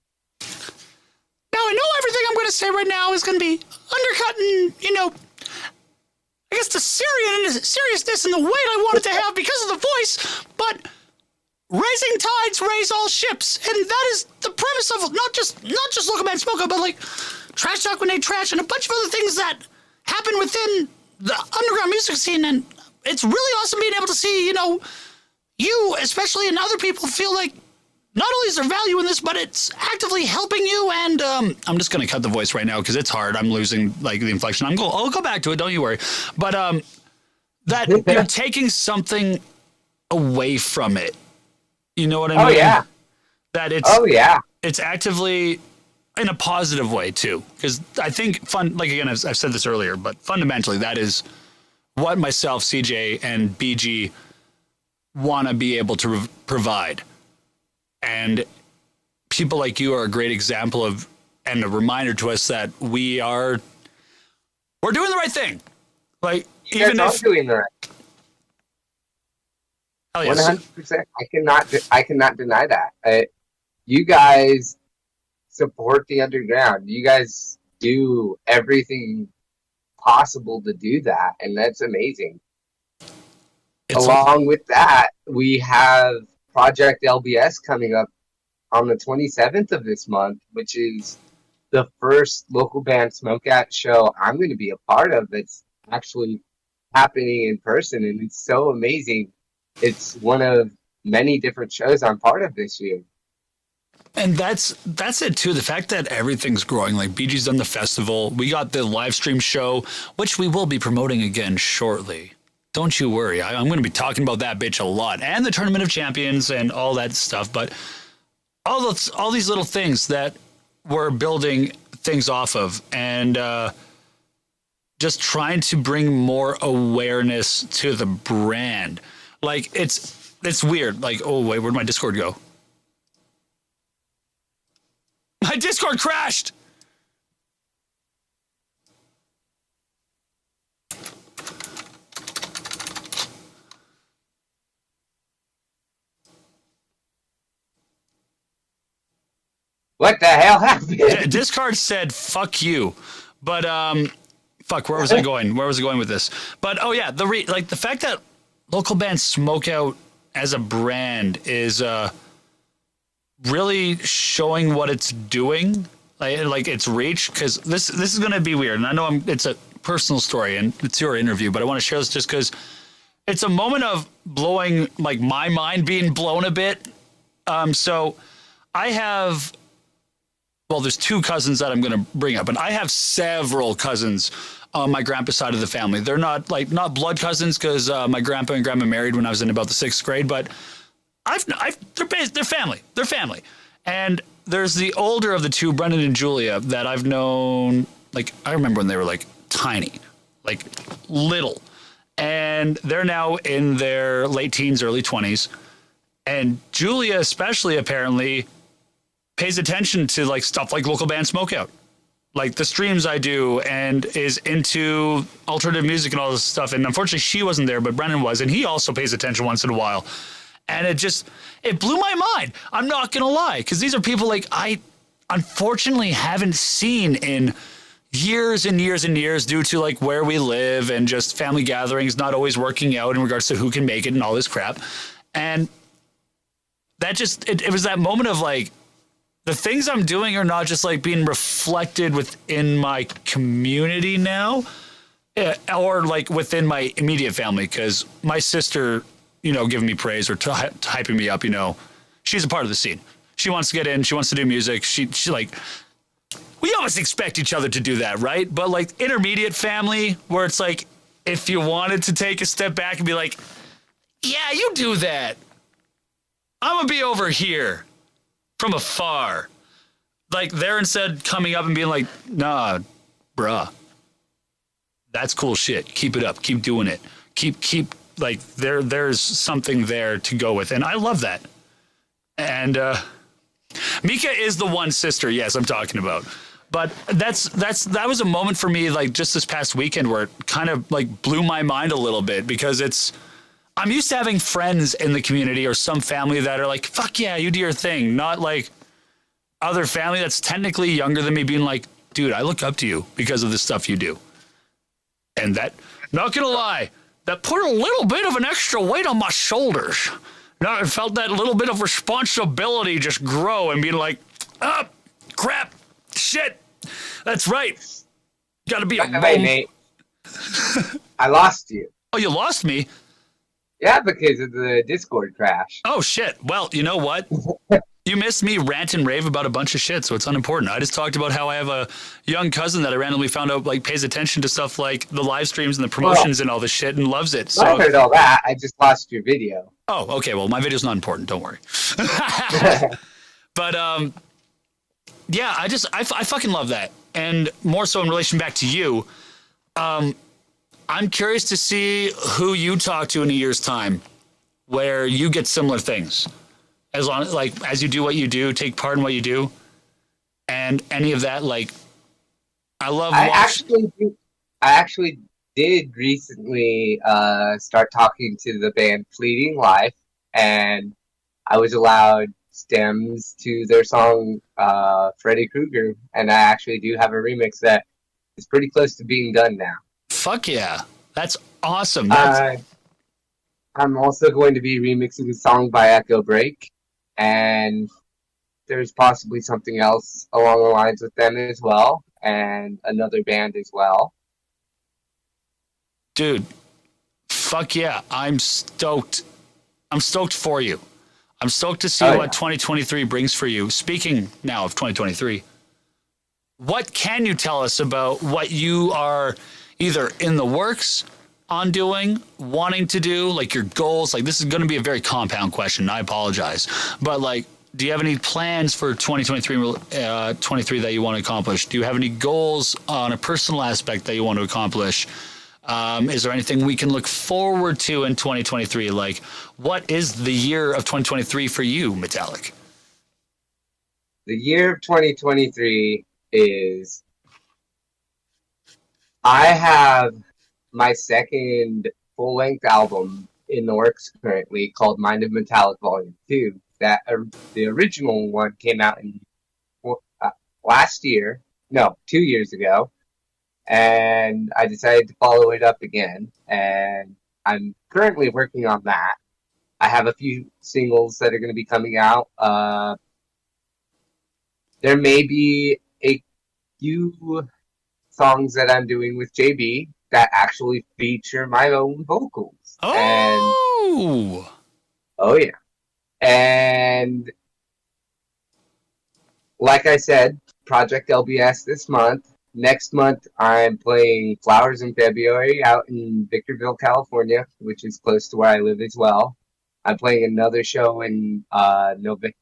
Now, I know everything I'm going to say right now is going to be undercutting, I guess the seriousness and the weight I want it to have because of the voice, but rising tides raise all ships, and that is the premise of not just Local Band Smokeout, but like Trash Talk with Nate Trash and a bunch of other things that happen within the underground music scene. And it's really awesome being able to see, you especially and other people feel like not only is there value in this, but it's actively helping you. And I'm just going to cut the voice right now because it's hard. I'm losing the inflection. I'll go back to it. Don't you worry. But that you're taking something away from it. You know what I mean? Oh, yeah. That it's actively in a positive way too. Because I think again, I've said this earlier, but fundamentally that is what myself, CJ, and BG want to be able to provide. And people like you are a great example of, and a reminder to us that we're doing the right thing. Like, you even if doing the right. 100%. I cannot deny that. You guys support the underground. You guys do everything possible to do that, and that's amazing. Along with that, we have Project LBS coming up on the 27th of this month, which is the first Local Band Smokeout show I'm going to be a part of that's actually happening in person, and it's so amazing. It's one of many different shows I'm part of this year. And that's it too. The fact that everything's growing, like BG's done the festival. We got the live stream show, which we will be promoting again shortly. Don't you worry. I'm going to be talking about that bitch a lot, and the Tournament of Champions and all that stuff. But all these little things that we're building things off of, and just trying to bring more awareness to the brand. Like it's weird. Like, oh wait, where'd my Discord go? My Discord crashed. What the hell happened? Discord said fuck you. But fuck, where was I going? Where was I going with this? But oh yeah, the fact that local band Smokeout as a brand is really showing what it's doing, like its reach. Because this is going to be weird, and I know it's a personal story and it's your interview, but I want to share this just because it's a moment of blowing, like, my mind being blown a bit. So I have, well, there's two cousins that I'm going to bring up, and I have several cousins on my grandpa's side of the family. They're not blood cousins because my grandpa and grandma married when I was in about the 6th grade, but they're family. They're family. And there's the older of the two, Brendan and Julia, that I've known, like, I remember when they were, like, tiny, like, little. And they're now in their late teens, early 20s. And Julia especially apparently pays attention to, like, stuff like local band Smokeout, like the streams I do, and is into alternative music and all this stuff. And unfortunately she wasn't there, but Brendan was, and he also pays attention once in a while. And it blew my mind. I'm not going to lie, because these are people like I unfortunately haven't seen in years and years and years due to, like, where we live and just family gatherings not always working out in regards to who can make it and all this crap. And that just, it was that moment of, like, the things I'm doing are not just, like, being reflected within my community now, or, like, within my immediate family, because my sister, you know, giving me praise or hyping me up, you know, she's a part of the scene. She wants to get in. She wants to do music. She like, we always expect each other to do that, right? But, like, intermediate family, where it's like, if you wanted to take a step back and be like, yeah, you do that, I'm going to be over here from afar. Like, they're instead coming up and being like, nah, bruh, that's cool shit. Keep it up. Keep doing it. Keep like, there's something there to go with. And I love that. And Mika is the one sister, yes, I'm talking about. But that was a moment for me, like, just this past weekend, where it kind of, like, blew my mind a little bit, because I'm used to having friends in the community or some family that are like, fuck yeah, you do your thing. Not like other family that's technically younger than me being like, dude, I look up to you because of the stuff you do. And that, not gonna lie, that put a little bit of an extra weight on my shoulders. Now I felt that little bit of responsibility just grow and being like, oh, crap, shit, that's right. Gotta be a Hey, Nate. I lost you. Oh, you lost me? Yeah, because of the Discord crash. Oh, shit. Well, you know what? You missed me rant and rave about a bunch of shit, so it's unimportant. I just talked about how I have a young cousin that I randomly found out, like, pays attention to stuff like the live streams and the promotions and all this shit and loves it. So I heard all that. I just lost your video. Oh, okay. Well, my video's not important. Don't worry. But, yeah, I fucking love that. And more so in relation back to you, I'm curious to see who you talk to in a year's time where you get similar things. As long as, like, as you do what you do, take part in what you do, and any of that, like, I love watching. I actually did recently start talking to the band Fleeting Life, and I was allowed stems to their song Freddy Krueger, and I actually do have a remix that is pretty close to being done now. Fuck yeah. That's awesome. I'm also going to be remixing a song by Echo Break, and there's possibly something else along the lines with them as well, and another band as well. Dude, fuck yeah. I'm stoked. I'm stoked for you. I'm stoked to see what 2023 brings for you. Speaking now of 2023, what can you tell us about what you are either in the works on doing, wanting to do, like your goals? Like, this is going to be a very compound question. I apologize. But, like, do you have any plans for 2023 that you want to accomplish? Do you have any goals on a personal aspect that you want to accomplish? Is there anything we can look forward to in 2023? Like, what is the year of 2023 for you, MetalliK? The year of 2023 is, I have my second full-length album in the works currently called Mind of Metallic Volume 2. That the original one came out in last year, no, 2 years ago, and I decided to follow it up again. And I'm currently working on that. I have a few singles that are going to be coming out. There may be a few songs that I'm doing with JB that actually feature my own vocals. And Oh! oh yeah. And like I said, Project LBS this month. Next month, I'm playing Flowers in February out in Victorville, California, which is close to where I live as well. I'm playing another show in March.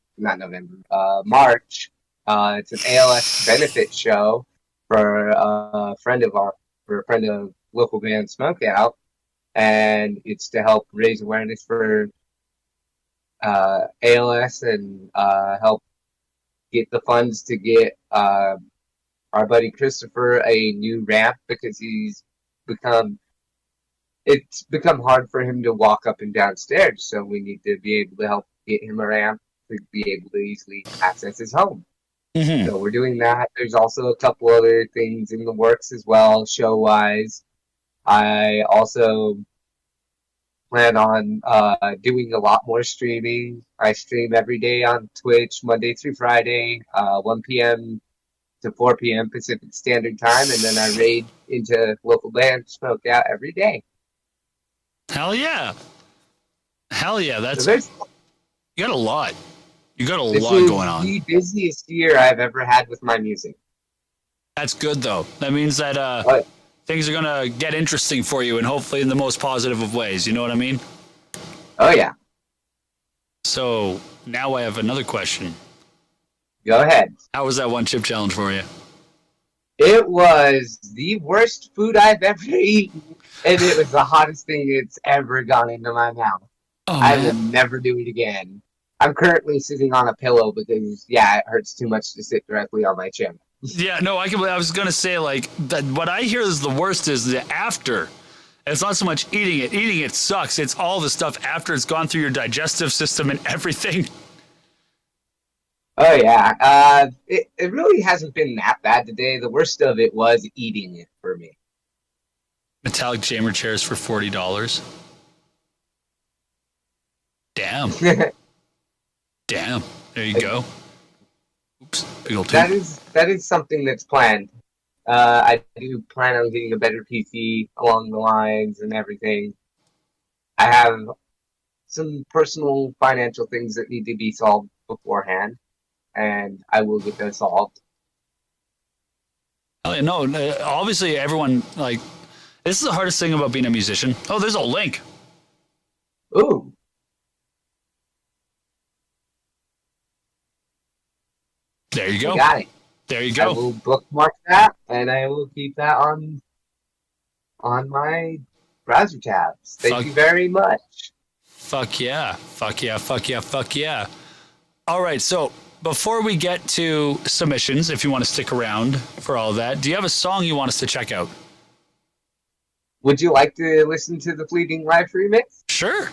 It's an ALS benefit show for a friend of local band Smokeout, and it's to help raise awareness for ALS and help get the funds to get our buddy Christopher a new ramp because it's become hard for him to walk up and down stairs, so we need to be able to help get him a ramp to be able to easily access his home. Mm-hmm. So we're doing that. There's also a couple other things in the works as well, show-wise. I also plan on doing a lot more streaming. I stream every day on Twitch, Monday through Friday, 1 p.m. to 4 p.m. Pacific Standard Time, and then I raid into local band Smokeout every day. Hell yeah. Hell yeah. That's, So you got a lot. You got a this lot is going on. the busiest year I've ever had with my music. That's good, though. That means that But things are going to get interesting for you, and hopefully in the most positive of ways. You know what I mean? oh yeah, So now I have another question. go ahead. How was that one chip challenge for you? It was the worst food I've ever eaten, and it was the hottest thing that's ever gone into my mouth. Oh, I will man. never do it again. I'm currently sitting on a pillow because, yeah, it hurts too much to sit directly on my chin. Yeah, no, I was going to say, like, that what I hear is the worst is the after. It's not so much eating it. Eating it sucks. It's all the stuff after it's gone through your digestive system and everything. Oh, yeah. It really hasn't been that bad today. The worst of it was eating it for me. MetalliK chamber chairs for $40. Damn. Damn. There you go. Oops. Big old That tube. is something that's planned. I do plan on getting a better PC along the lines and everything. I have some personal financial things that need to be solved beforehand, and I will get those solved. No, obviously everyone, like, this is the hardest thing about being a musician. Oh, there's a link. Ooh, There you I go. got it. There you I go. will bookmark that, and I will keep that on my browser tabs. Thank Fuck. you very much. Fuck yeah. Fuck yeah. Fuck yeah. Fuck yeah. All right. So before we get to submissions, if you want to stick around for all of that, do you have a song you want us to check out? Would you like to listen to the Fleeting Life remix? Sure.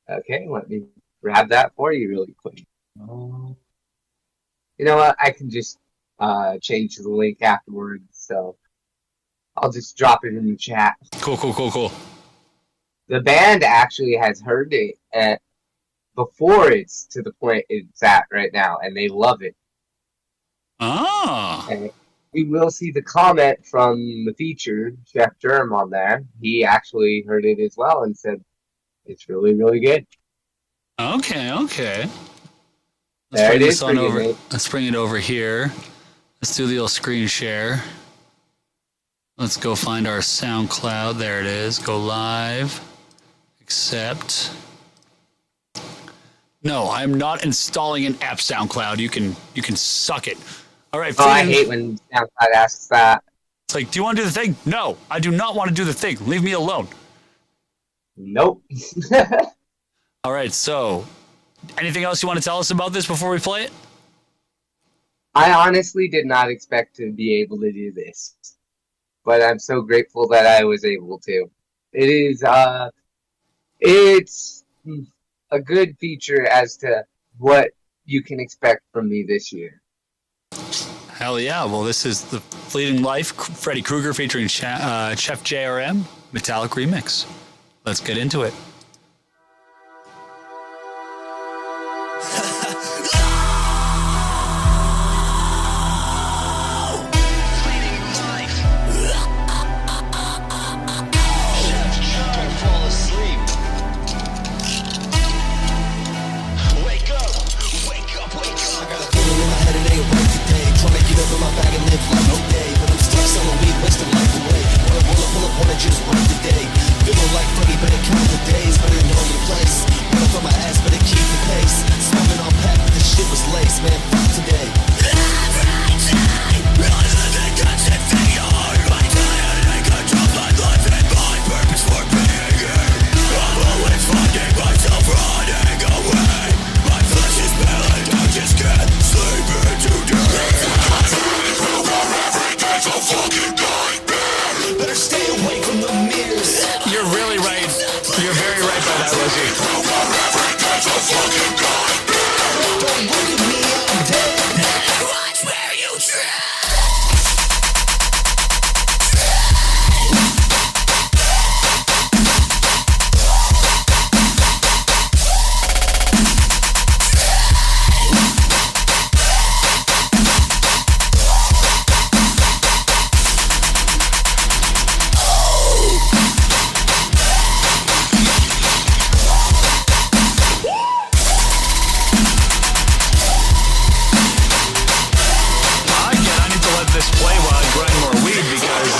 Okay, let me grab that for you really quick. You know what? I can just change the link afterwards, so I'll just drop it in the chat. Cool. The band actually has heard it before it's to the point it's at right now, and they love it. Ah. And we will see the comment from the featured Chef Germ on there. He actually heard it as well and said it's really, really good. Okay. There it bring is this on for you, over. mate. Let's bring it over here. Let's do the little screen share. Let's go find our SoundCloud. There it is. Go live. Accept. No, I'm not installing an app, SoundCloud. You can suck it. All right. Oh, I Fleeting- hate when SoundCloud asks that. It's like, do you want to do the thing? No, I do not want to do the thing. Leave me alone. Nope. All right. So, anything else you want to tell us about this before we play it? I honestly did not expect to be able to do this, but I'm so grateful that I was able to. It's a good feature as to what you can expect from me this year. Hell yeah. Well, this is the Fleeting Life, Freddy Krueger featuring Chef JRM, MetalliK remix. Let's get into it. You're really right. You're very right by that,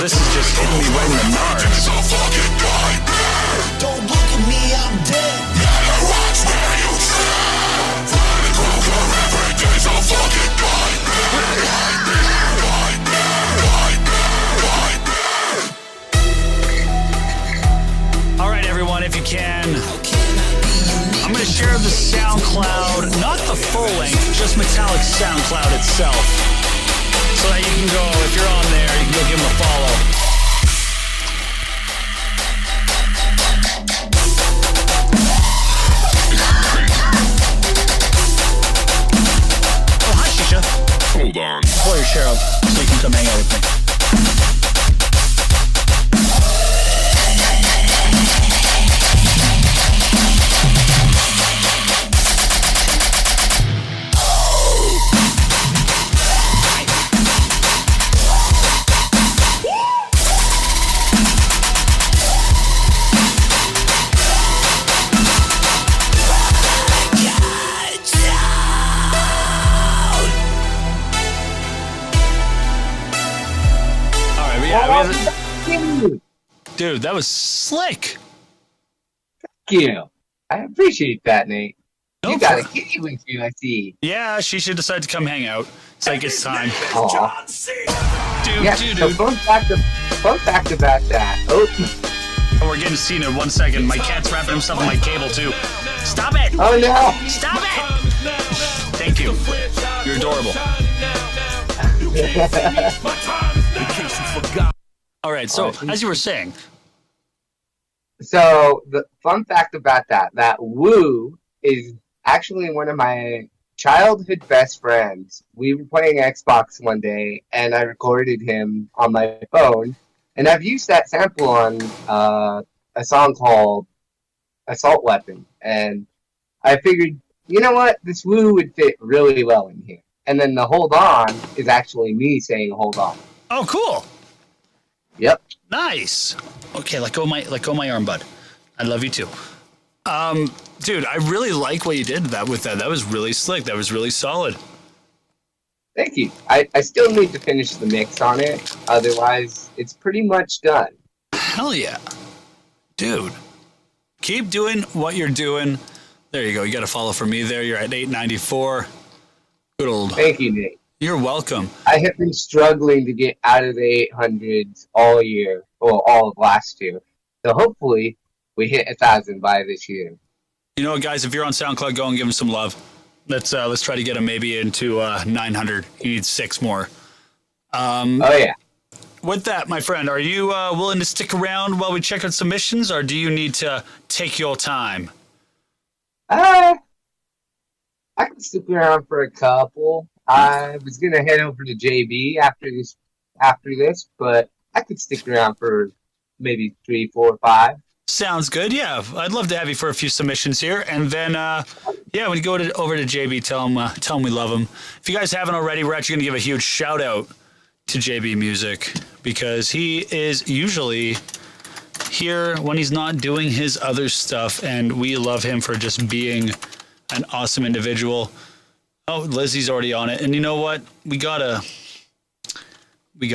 This is just hitting me right in the nards. Don't look at me, I'm dead. Watch where you tread. Every day's a fucking All right, everyone, if you can, I'm going to share the SoundCloud, not the full length, just MetalliK SoundCloud itself. So that you can go, if you're on there, you can go give them a follow. Oh, hi, Shisha. Hold on. Before you share, so you can come hang out with me. Dude, that was slick. Thank you. I appreciate that, Nate. No You got a problem. kitty with you, I see. Yeah, she should decide to come hang out. It's like it's time. Aw. Dude, Yeah, dude, so dude. fun fact about that. Oh, Oh, we're getting seen in 1 second. My cat's wrapping himself in my cable, too. Stop it! oh no. Stop it! Thank you. You're adorable. All right, so as you were saying, So the fun fact about that Woo is actually one of my childhood best friends. We were playing Xbox one day, and I recorded him on my phone, and I've used that sample on a song called Assault Weapon, and I figured, you know what, this Woo would fit really well in here. And then the Hold On is actually me saying Hold On. oh, cool. Yep. Nice. Okay, let go of my arm, bud. I love you too. Dude, I really like what you did with that. That was really slick. That was really solid. Thank you. I still need to finish the mix on it. Otherwise, it's pretty much done. Hell yeah. Dude, keep doing what you're doing. There you go. You got a follow for me there. You're at 894. Good old. Thank you, Nate. You're welcome. I have been struggling to get out of the 800s all year, well, all of last year. So hopefully, we hit 1,000 by this year. You know what, guys? If you're on SoundCloud, go and give him some love. Let's try to get him maybe into 900. He needs 6 more. Oh yeah. With that, my friend, are you willing to stick around while we check out submissions, or do you need to take your time? I can stick around for a couple. I was gonna head over to JB after this, but I could stick around for maybe 3, 4, 5. Sounds good. Yeah, I'd love to have you for a few submissions here, and then when you go over to JB, tell him we love him. If you guys haven't already, we're actually gonna give a huge shout out to JB Music because he is usually here when he's not doing his other stuff, and we love him for just being an awesome individual. Oh, Lizzie's already on it, and you know what? We gotta. I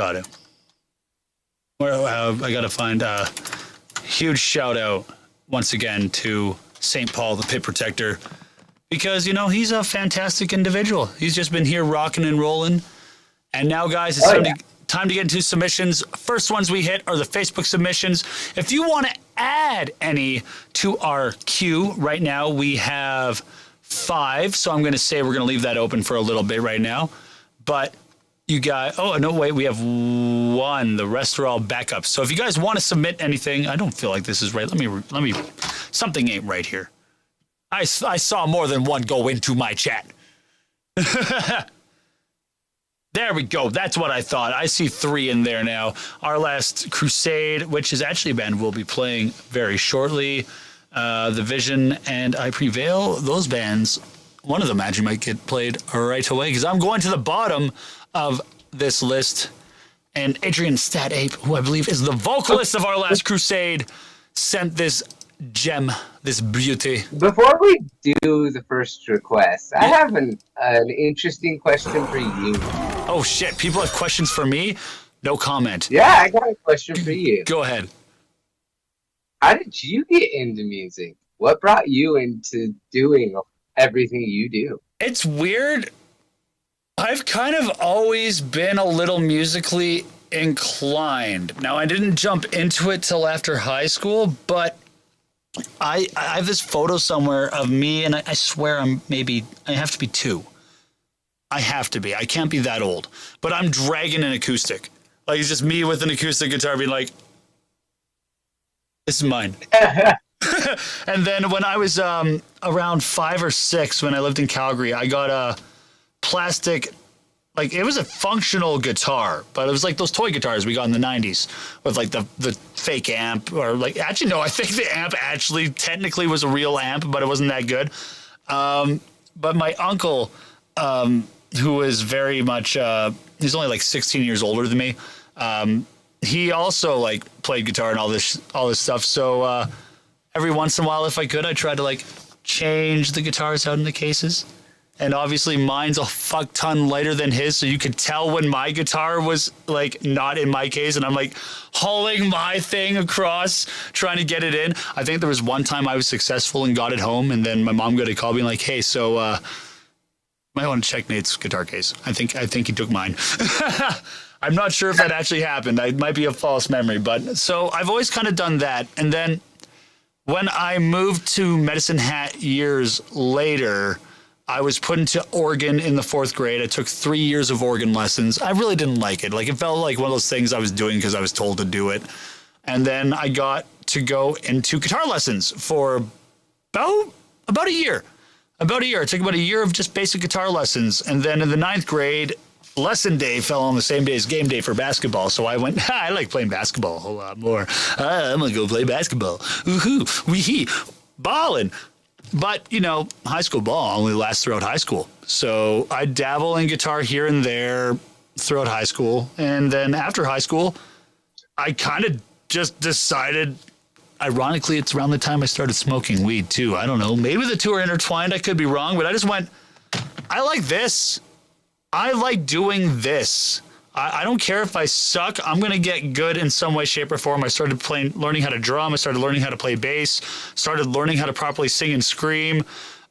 gotta find. Huge shout out once again to St. Paul, the Pit Protector, because, he's a fantastic individual. He's just been here rocking and rolling. And now, guys, it's time to get into submissions. First ones we hit are the Facebook submissions. If you want to add any to our queue right now, we have 5. So I'm going to say we're going to leave that open for a little bit right now. But you got, we have 1. The rest are all backups. So if you guys want to submit anything, I don't feel like this is right. Let me, something ain't right here. I saw more than one go into my chat. There we go. That's what I thought. I see 3 in there now. Our Last Crusade, which is actually a band we'll be playing very shortly. The Vision and I Prevail, those bands, one of them actually might get played right away because I'm going to the bottom of this list, and Adrian Stat Ape, who I believe is the vocalist of Our Last Crusade, sent this gem, this beauty. Before we do the first request, I have an interesting question for you. Oh shit, people have questions for me? No comment. Yeah, I got a question for you. Go ahead. How did you get into music? What brought you into doing everything you do? It's weird. I've kind of always been a little musically inclined. Now, I didn't jump into it till after high school, but I have this photo somewhere of me, and I swear I have to be 2. I have to be. I can't be that old. But I'm dragging an acoustic. Like, it's just me with an acoustic guitar being like, this is mine. And then when I was around 5 or 6, when I lived in Calgary, I got a plastic, like, it was a functional guitar, but it was like those toy guitars we got in the 90s with like the fake amp, or like, actually no, I think the amp actually technically was a real amp, but it wasn't that good. But my uncle, who was very much, he's only like 16 years older than me. He also like played guitar and all this stuff. So every once in a while, if I could, I tried to like change the guitars out in the cases. And obviously mine's a fuck ton lighter than his, so you could tell when my guitar was like not in my case, and I'm like hauling my thing across trying to get it in. I think there was one time I was successful and got it home, and then my mom got a call being like, "Hey, so might want to check Nate's guitar case. I think he took mine." I'm not sure if that actually happened. It might be a false memory, but so I've always kind of done that. And then when I moved to Medicine Hat years later, I was put into organ in the 4th grade. I took 3 years of organ lessons. I really didn't like it. Like, it felt like one of those things I was doing because I was told to do it. And then I got to go into guitar lessons for about a year. It took about a year of just basic guitar lessons. And then in the 9th grade, lesson day fell on the same day as game day for basketball. So I went, I like playing basketball a whole lot more. I'm going to go play basketball. Woohoo, wee-hee, ballin'. But, high school ball only lasts throughout high school. So I dabble in guitar here and there throughout high school. And then after high school, I kind of just decided, ironically, it's around the time I started smoking weed too. I don't know. Maybe the two are intertwined. I could be wrong. But I just went, I like this. I like doing this. I don't care if I suck. I'm going to get good in some way, shape, or form. I started learning how to drum. I started learning how to play bass. Started learning how to properly sing and scream.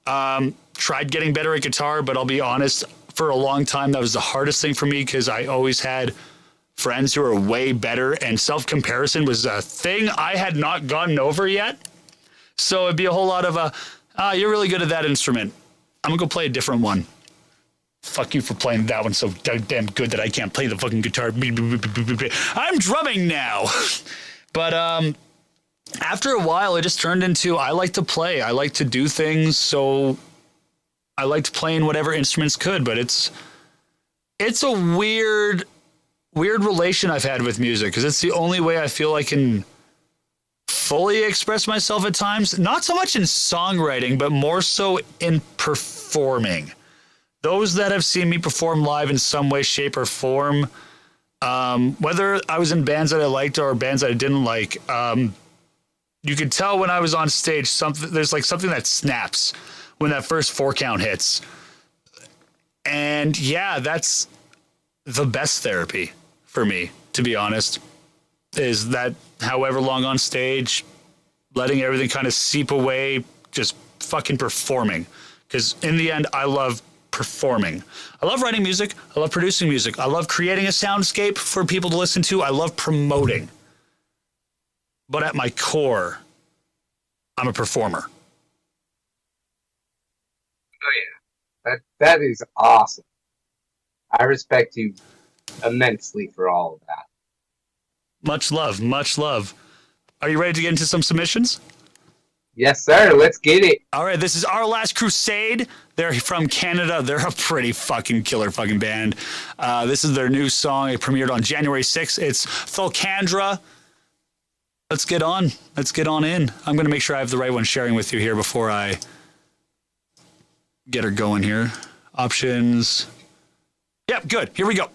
Tried getting better at guitar, but I'll be honest, for a long time, that was the hardest thing for me because I always had friends who were way better, and self-comparison was a thing I had not gotten over yet. So it'd be a whole lot of you're really good at that instrument. I'm going to go play a different one. Fuck you for playing that one so damn good that I can't play the fucking guitar. I'm drumming now. But after a while, it just turned into, I like to play. I like to do things, so I liked playing whatever instruments could. But it's a weird relation I've had with music, because it's the only way I feel I can fully express myself at times, not so much in songwriting, but more so in performing. Those that have seen me perform live in some way, shape, or form, whether I was in bands that I liked or bands that I didn't like, you could tell when I was on stage, there's like something that snaps when that first 4 count hits. And yeah, that's the best therapy for me, to be honest, is that however long on stage, letting everything kind of seep away, just fucking performing. Because in the end, I love performing. I love writing music. I love producing music. I love creating a soundscape for people to listen to. I love promoting. But at my core, I'm a performer. Oh yeah, that is awesome. I respect you immensely for all of that. Much love, much love. Are you ready to get into some submissions? Yes, sir. Let's get it. All right, this is Our Last Crusade. They're from Canada. They're a pretty fucking killer fucking band. This is their new song. It premiered on January 6th. It's Thulcandra. Let's get on. Let's get on in. I'm going to make sure I have the right one sharing with you here before I get her going here. Options. Yep, good. Here we go.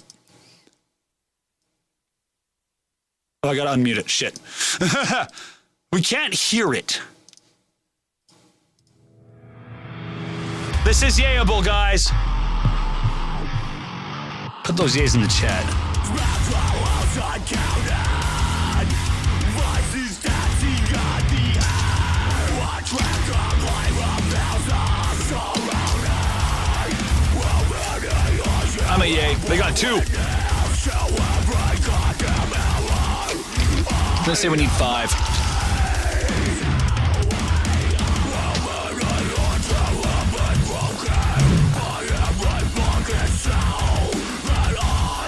Oh, I got to unmute it. Shit. We can't hear it. This is Yayable, guys. Put those yays in the chat. I'm a yay. They got 2. Let's say we need 5.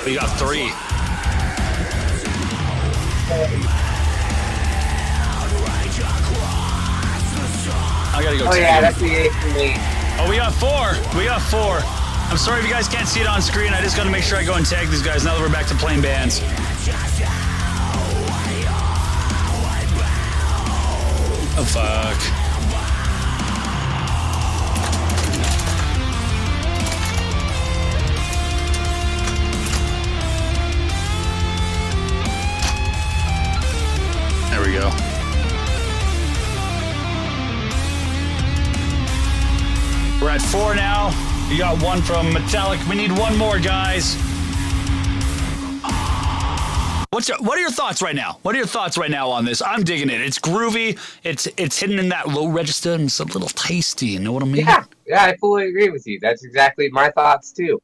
We got 3. I gotta go. Oh yeah, that's the 8 for me. Oh, we got 4. We got 4. I'm sorry if you guys can't see it on screen. I just gotta make sure I go and tag these guys now that we're back to playing bands. Oh, fuck. There we go. We're at 4 now. You got 1 from MetalliK. We need 1 more, guys. What are your thoughts right now? What are your thoughts right now on this? I'm digging it. It's groovy. It's hidden in that low register and it's a little tasty. You know what I mean? Yeah, I fully agree with you. That's exactly my thoughts too.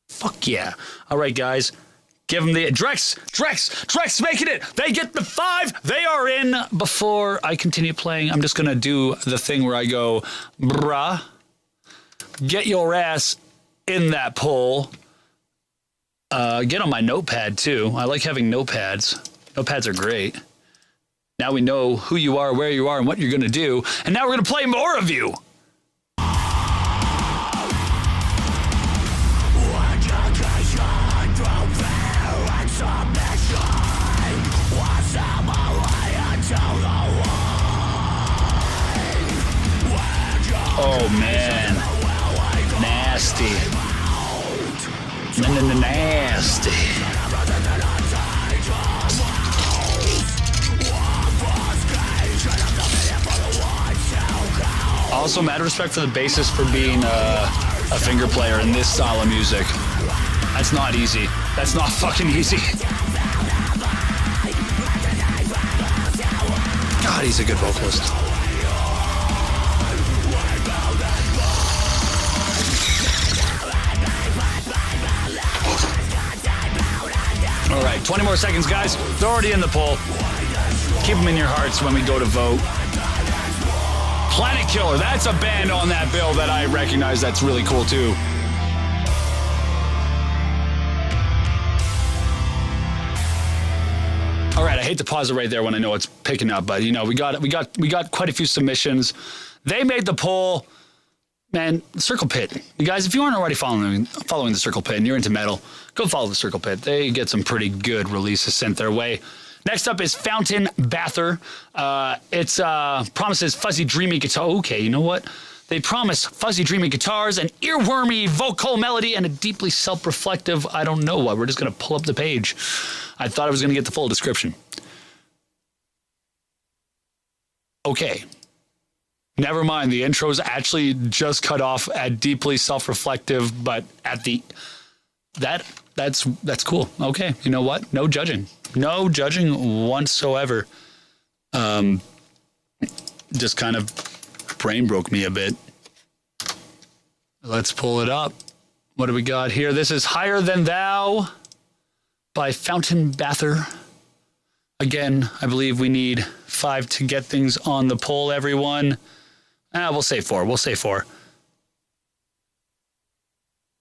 Fuck yeah. All right, guys. Give them the Drex making it. They get the 5. They are in. Before I continue playing, I'm just going to do the thing where I go, bruh, get your ass in that poll. Get on my notepad, too. I like having notepads. Notepads are great. Now we know who you are, where you are, and what you're going to do. And now we're going to play more of you. Oh, man. Nasty. Nasty. Also, mad respect for the bassist for being a finger player in this style of music. That's not easy. That's not fucking easy. God, he's a good vocalist. All right, 20 more seconds, guys. They're already in the poll. Keep them in your hearts when we go to vote. Planet Killer, that's a band on that bill that I recognize that's really cool, too. All right, I hate to pause it right there when I know it's picking up, but, you know, we got quite a few submissions. They made the poll. Man, Circle Pit. You guys, if you aren't already following the Circle Pit and you're into metal, go follow the Circle Pit. They get some pretty good releases sent their way. Next up is Fountain Bather. It's promises fuzzy, dreamy guitar. Okay, you know what? They promise fuzzy, dreamy guitars, an earwormy vocal melody, and a deeply self-reflective, I don't know what. We're just going to pull up the page. I thought I was going to get the full description. Okay. Never mind. The intro's actually just cut off at deeply self-reflective, but at the... That's cool. Okay. You know what? No judging. No judging whatsoever. Just kind of brain broke me a bit. Let's pull it up. What do we got here? This is Higher Than Thou by Fountain Bather. Again, I believe we need 5 to get things on the poll, everyone. We'll say 4. We'll say 4.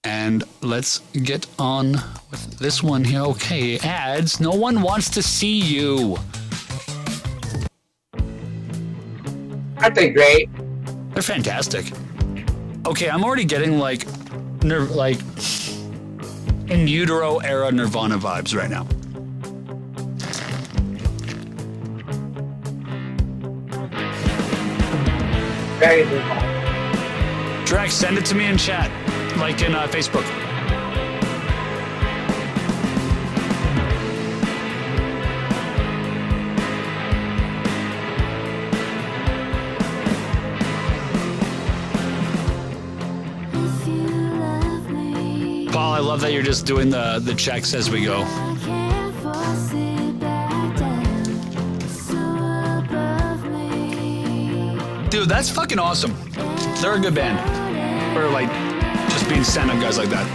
And let's get on with this one here. Okay, ads. No one wants to see you. Aren't they great? They're fantastic. Okay, I'm already getting like in utero era Nirvana vibes right now. Very good. Drax, send it to me in chat, like in Facebook. Paul, I love that you're just doing the checks as we go. Dude, that's fucking awesome. They're a good band. Or like just being stand-up guys like that.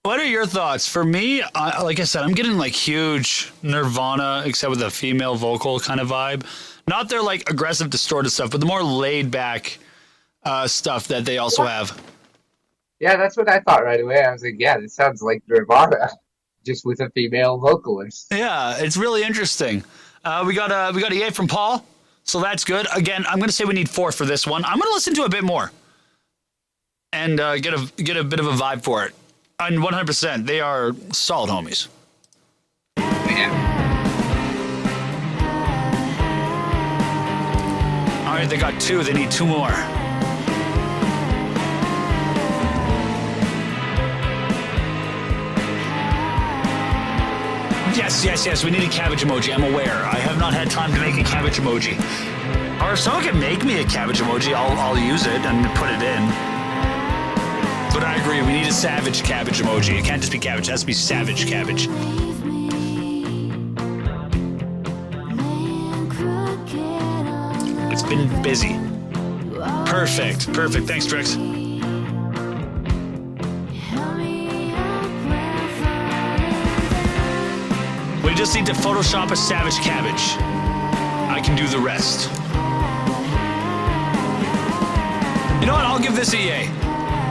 What are your thoughts? For me, like I said, I'm getting like huge Nirvana, except with a female vocal kind of vibe. Not their like aggressive, distorted stuff, but the more laid-back stuff that they also have. Yeah, that's what I thought right away. I was like, yeah, this sounds like Nirvana, just with a female vocalist. Yeah, it's really interesting. We got a yay from Paul, so that's good. Again, I'm gonna say we need 4 for this one. I'm gonna listen to a bit more and get a bit of a vibe for it. And 100%, they are solid homies. Yeah. All right, they got 2. They need 2 more. Yes. We need a cabbage emoji. I'm aware. I have not had time to make a cabbage emoji. Or if someone can make me a cabbage emoji, I'll use it and put it in. But I agree. We need a savage cabbage emoji. It can't just be cabbage. It has to be savage cabbage. It's been busy. Perfect. Thanks, Drix. We just need to Photoshop a savage cabbage. I can do the rest. You know what? I'll give this a yay.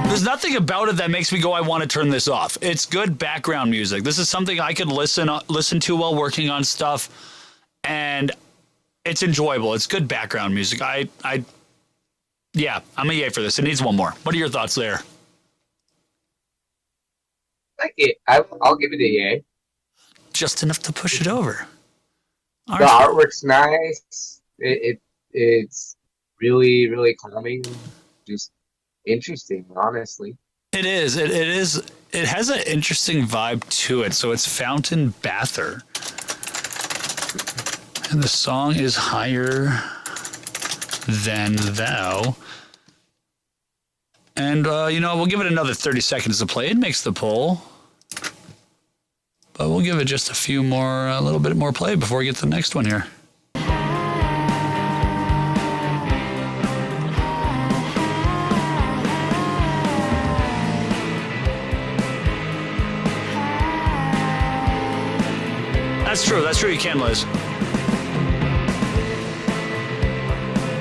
There's nothing about it that makes me go, I want to turn this off. It's good background music. This is something I could listen to while working on stuff, and it's enjoyable. It's good background music. Yeah, I'm a yay for this. It needs 1 more. What are your thoughts there? Like it. I'll give it a yay. Just enough to push it over. The artwork's nice. It's really, really calming. Just interesting, honestly. It is. It has an interesting vibe to it. So it's Fountain Bather. And the song is Higher Than Thou. And, we'll give it another 30 seconds to play. It makes the poll. But we'll give it just a little bit more play before we get to the next one here. That's true, you can, Liz.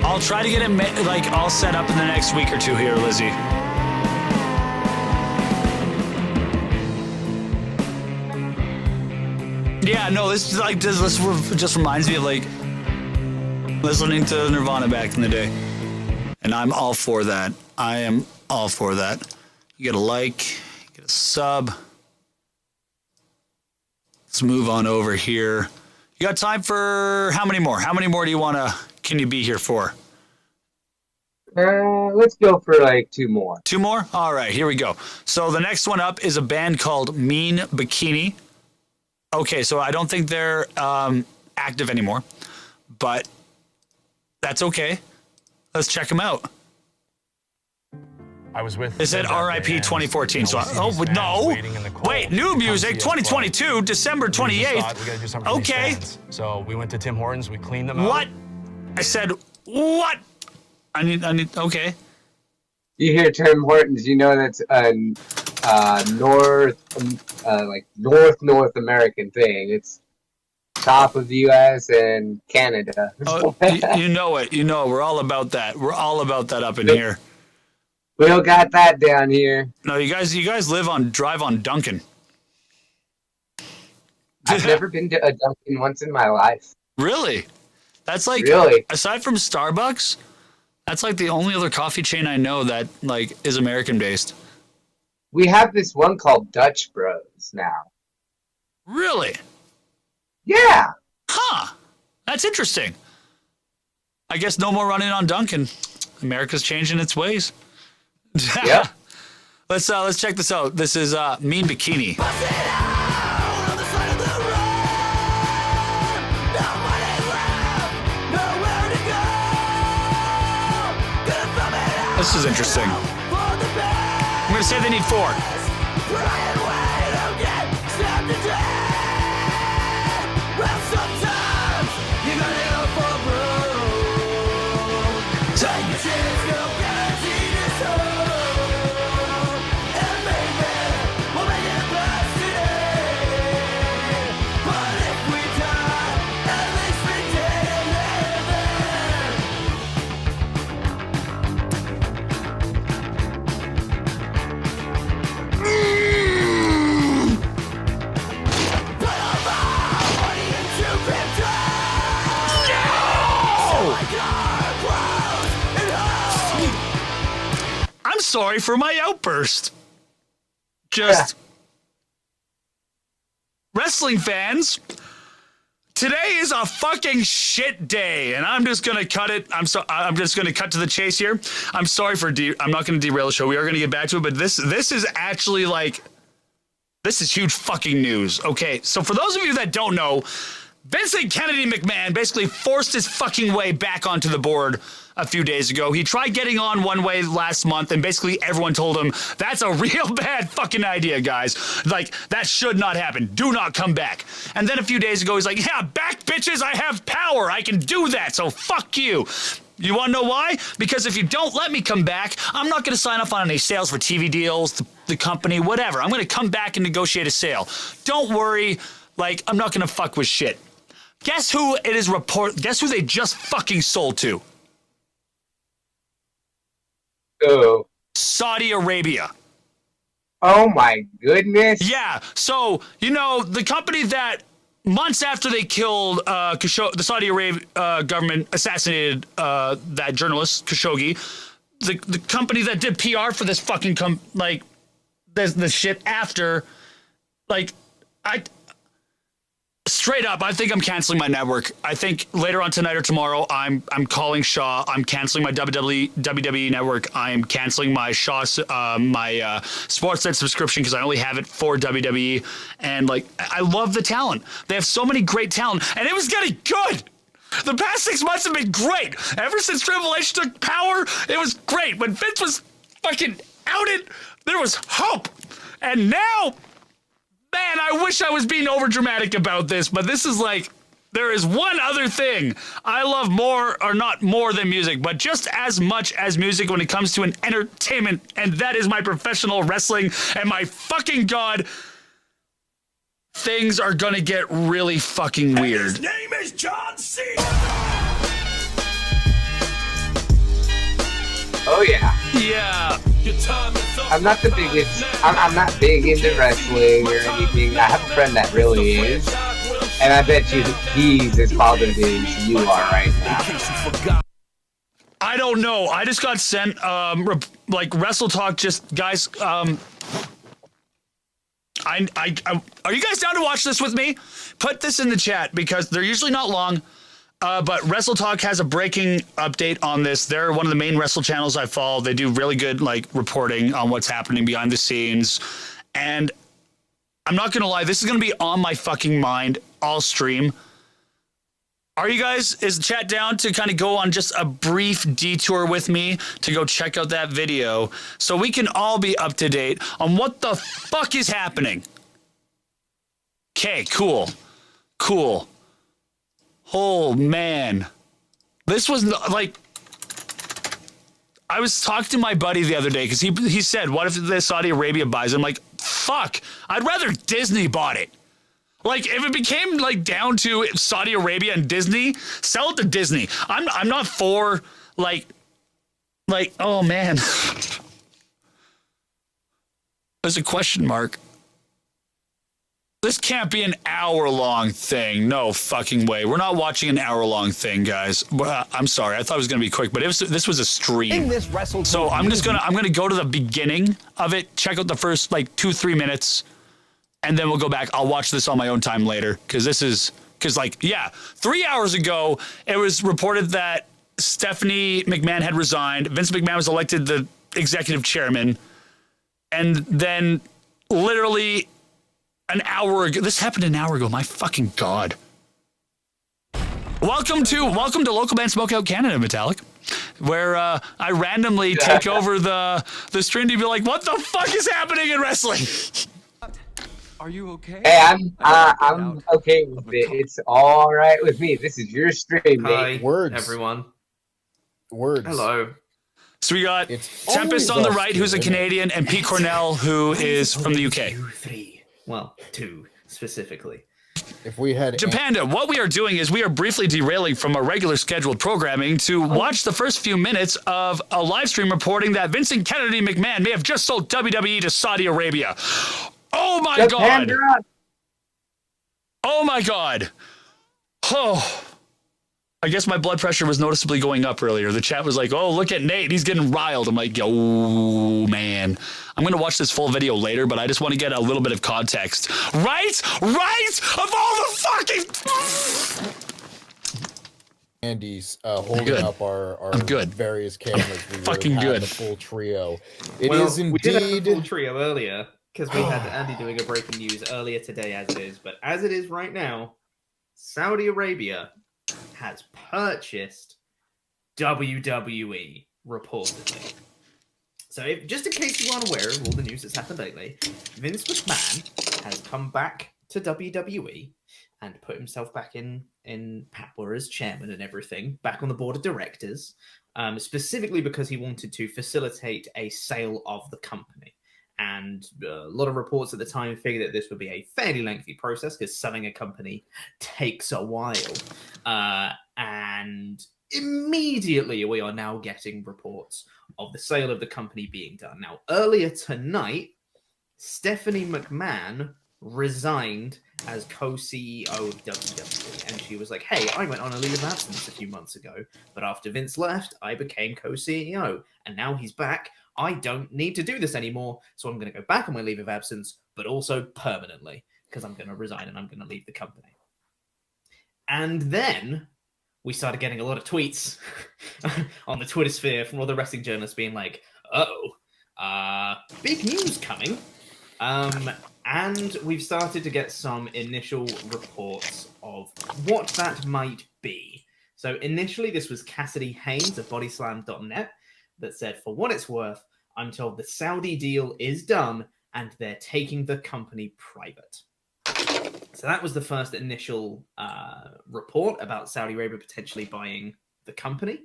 I'll try to get it all set up in the next week or 2 here, Lizzie. Yeah, no, this just reminds me of listening to Nirvana back in the day. And I'm all for that. I am all for that. You get a like, you get a sub. Let's move on over here. You got time for how many more? How many more do you can you be here for? Let's go for like 2 more. 2 more? All right, here we go. So the next one up is a band called Mean Bikini. Okay, so I don't think they're active anymore, but that's okay. Let's check them out. I was with. They said RIP 2014. So, no. Wait, new music 2022, December 28th. Okay. So we went to Tim Hortons. We cleaned them out. What? I said, what? I need, okay. You hear Tim Hortons, you know that's a North American thing. It's top of the U.S. and Canada. Oh, you know it. You know, we're all about that. We're all about that up in here. We don't got that down here. No, you guys drive on Duncan. I've never been to a Dunkin' once in my life. Really? That's like, really? Aside from Starbucks, that's like the only other coffee chain I know that like is American based. We have this one called Dutch Bros now. Really? Yeah. Huh. That's interesting. I guess no more running on Duncan. America's changing its ways. Yeah. Let's check this out. This is Mean Bikini. This is interesting. I'm gonna say they need 4. I'm sorry for my outburst. Just wrestling fans, today is a fucking shit day, and I'm just gonna cut it. I'm just gonna cut to the chase here. I'm sorry for I'm not gonna derail the show. We are gonna get back to it, but this is actually like, this is huge fucking news. Okay, so for those of you that don't know, Vincent Kennedy McMahon basically forced his fucking way back onto the board a few days ago. He tried getting on one way last month, and basically everyone told him, that's a real bad fucking idea, guys. Like, that should not happen. Do not come back. And then a few days ago, he's like, yeah, back bitches, I have power. I can do that, so fuck you. You want to know why? Because if you don't let me come back, I'm not going to sign up on any sales for TV deals, the company, whatever. I'm going to come back and negotiate a sale. Don't worry. Like, I'm not going to fuck with shit. Guess who it is guess who they just fucking sold to? Oh. Saudi Arabia. Oh my goodness. Yeah. So, you know, the company that months after they killed the Saudi Arabia government assassinated that journalist, Khashoggi, the company that did PR for this fucking this shit after, like, straight up, I think I'm canceling my network. I think later on tonight or tomorrow, I'm calling Shaw. I'm canceling my WWE network. I'm canceling my Shaw, my Sportsnet subscription because I only have it for WWE. And like, I love the talent. They have so many great talent, and it was getting good. The past 6 months have been great. Ever since Triple H took power, it was great. When Vince was fucking outed, there was hope. And now, man, I wish I was being overdramatic about this, but this is like, there is one other thing I love more, or not more than music, but just as much as music when it comes to an entertainment, and that is my professional wrestling, and my fucking God, things are gonna get really fucking weird. His name is John Cena. Oh yeah. Yeah. I'm not the biggest. I'm not big into wrestling or anything. I have a friend that really is, and I bet you he's as bothered as you are right now. I don't know. I just got sent like Wrestle Talk, just guys. Are you guys down to watch this with me? Put this in the chat because they're usually not long. But Wrestle Talk has a breaking update on this. They're one of the main wrestle channels I follow. They do really good like reporting on what's happening behind the scenes. And I'm not gonna lie, this is gonna be on my fucking mind all stream. Are you guys, is the chat down to kind of go on just a brief detour with me to go check out that video so we can all be up to date on what the fuck is happening? Okay, cool. Cool. Oh, man. This was like, I was talking to my buddy the other day because he said, what if the Saudi Arabia buys it? I'm like, fuck, I'd rather Disney bought it. Like, if it became, like, down to Saudi Arabia and Disney, sell it to Disney. I'm not for, like, oh, man. There's a question mark. This can't be an hour-long thing. No fucking way. We're not watching an hour-long thing, guys. I'm sorry. I thought it was going to be quick, but this was a stream. So I'm gonna go to the beginning of it, check out the first, like, 2-3 minutes, and then we'll go back. I'll watch this on my own time later because 3 hours ago, it was reported that Stephanie McMahon had resigned. Vince McMahon was elected the executive chairman. And then literally an hour ago, this happened an hour ago. My fucking God. Welcome to Local Band Smokeout Canada, MetalliK, where I randomly take over the stream to be like, what the fuck is happening in wrestling? Are you okay? Hey, I'm okay with it. It's all right with me. This is your stream, mate. Hi, Words. everyone. Words. Hello. So we got It's Tempest always on the us right, two, who's a isn't it? Canadian, and Pete Cornell, who is from the UK. 3. Well, 2 specifically. If we had Japanda, what we are doing is we are briefly derailing from our regular scheduled programming to watch the first few minutes of a live stream reporting that Vincent Kennedy McMahon may have just sold WWE to Saudi Arabia. Oh my God. Japanda! Oh my God. Oh. I guess my blood pressure was noticeably going up earlier. The chat was like, oh, look at Nate. He's getting riled. I'm like, oh, man. I'm going to watch this full video later, but I just want to get a little bit of context. Right? Right? Of all the fucking... Andy's holding good. up our I'm good. various cameras. We Fucking would have good. The full trio. It is We did have a indeed. full trio earlier because we had Andy doing a breaking news earlier today as it is. But as it is right now, Saudi Arabia has purchased WWE reportedly. So just in case you aren't aware of all the news that's happened lately, Vince McMahon has come back to WWE and put himself back in power as chairman and everything, back on the board of directors, specifically because he wanted to facilitate a sale of the company. And a lot of reports at the time figured that this would be a fairly lengthy process because selling a company takes a while. And immediately we are now getting reports of the sale of the company being done. Now, earlier tonight, Stephanie McMahon resigned as co-CEO of WWE. And she was like, hey, I went on a leave of absence a few months ago, but after Vince left, I became co-CEO. And now he's back. I don't need to do this anymore, so I'm going to go back on my leave of absence, but also permanently, because I'm going to resign and I'm going to leave the company. And then we started getting a lot of tweets on the Twitter sphere from all the wrestling journalists being like, big news coming. And we've started to get some initial reports of what that might be. So initially, this was Cassidy Haynes of Bodyslam.net that said, for what it's worth, I'm told the Saudi deal is done and they're taking the company private. So that was the first initial report about Saudi Arabia potentially buying the company.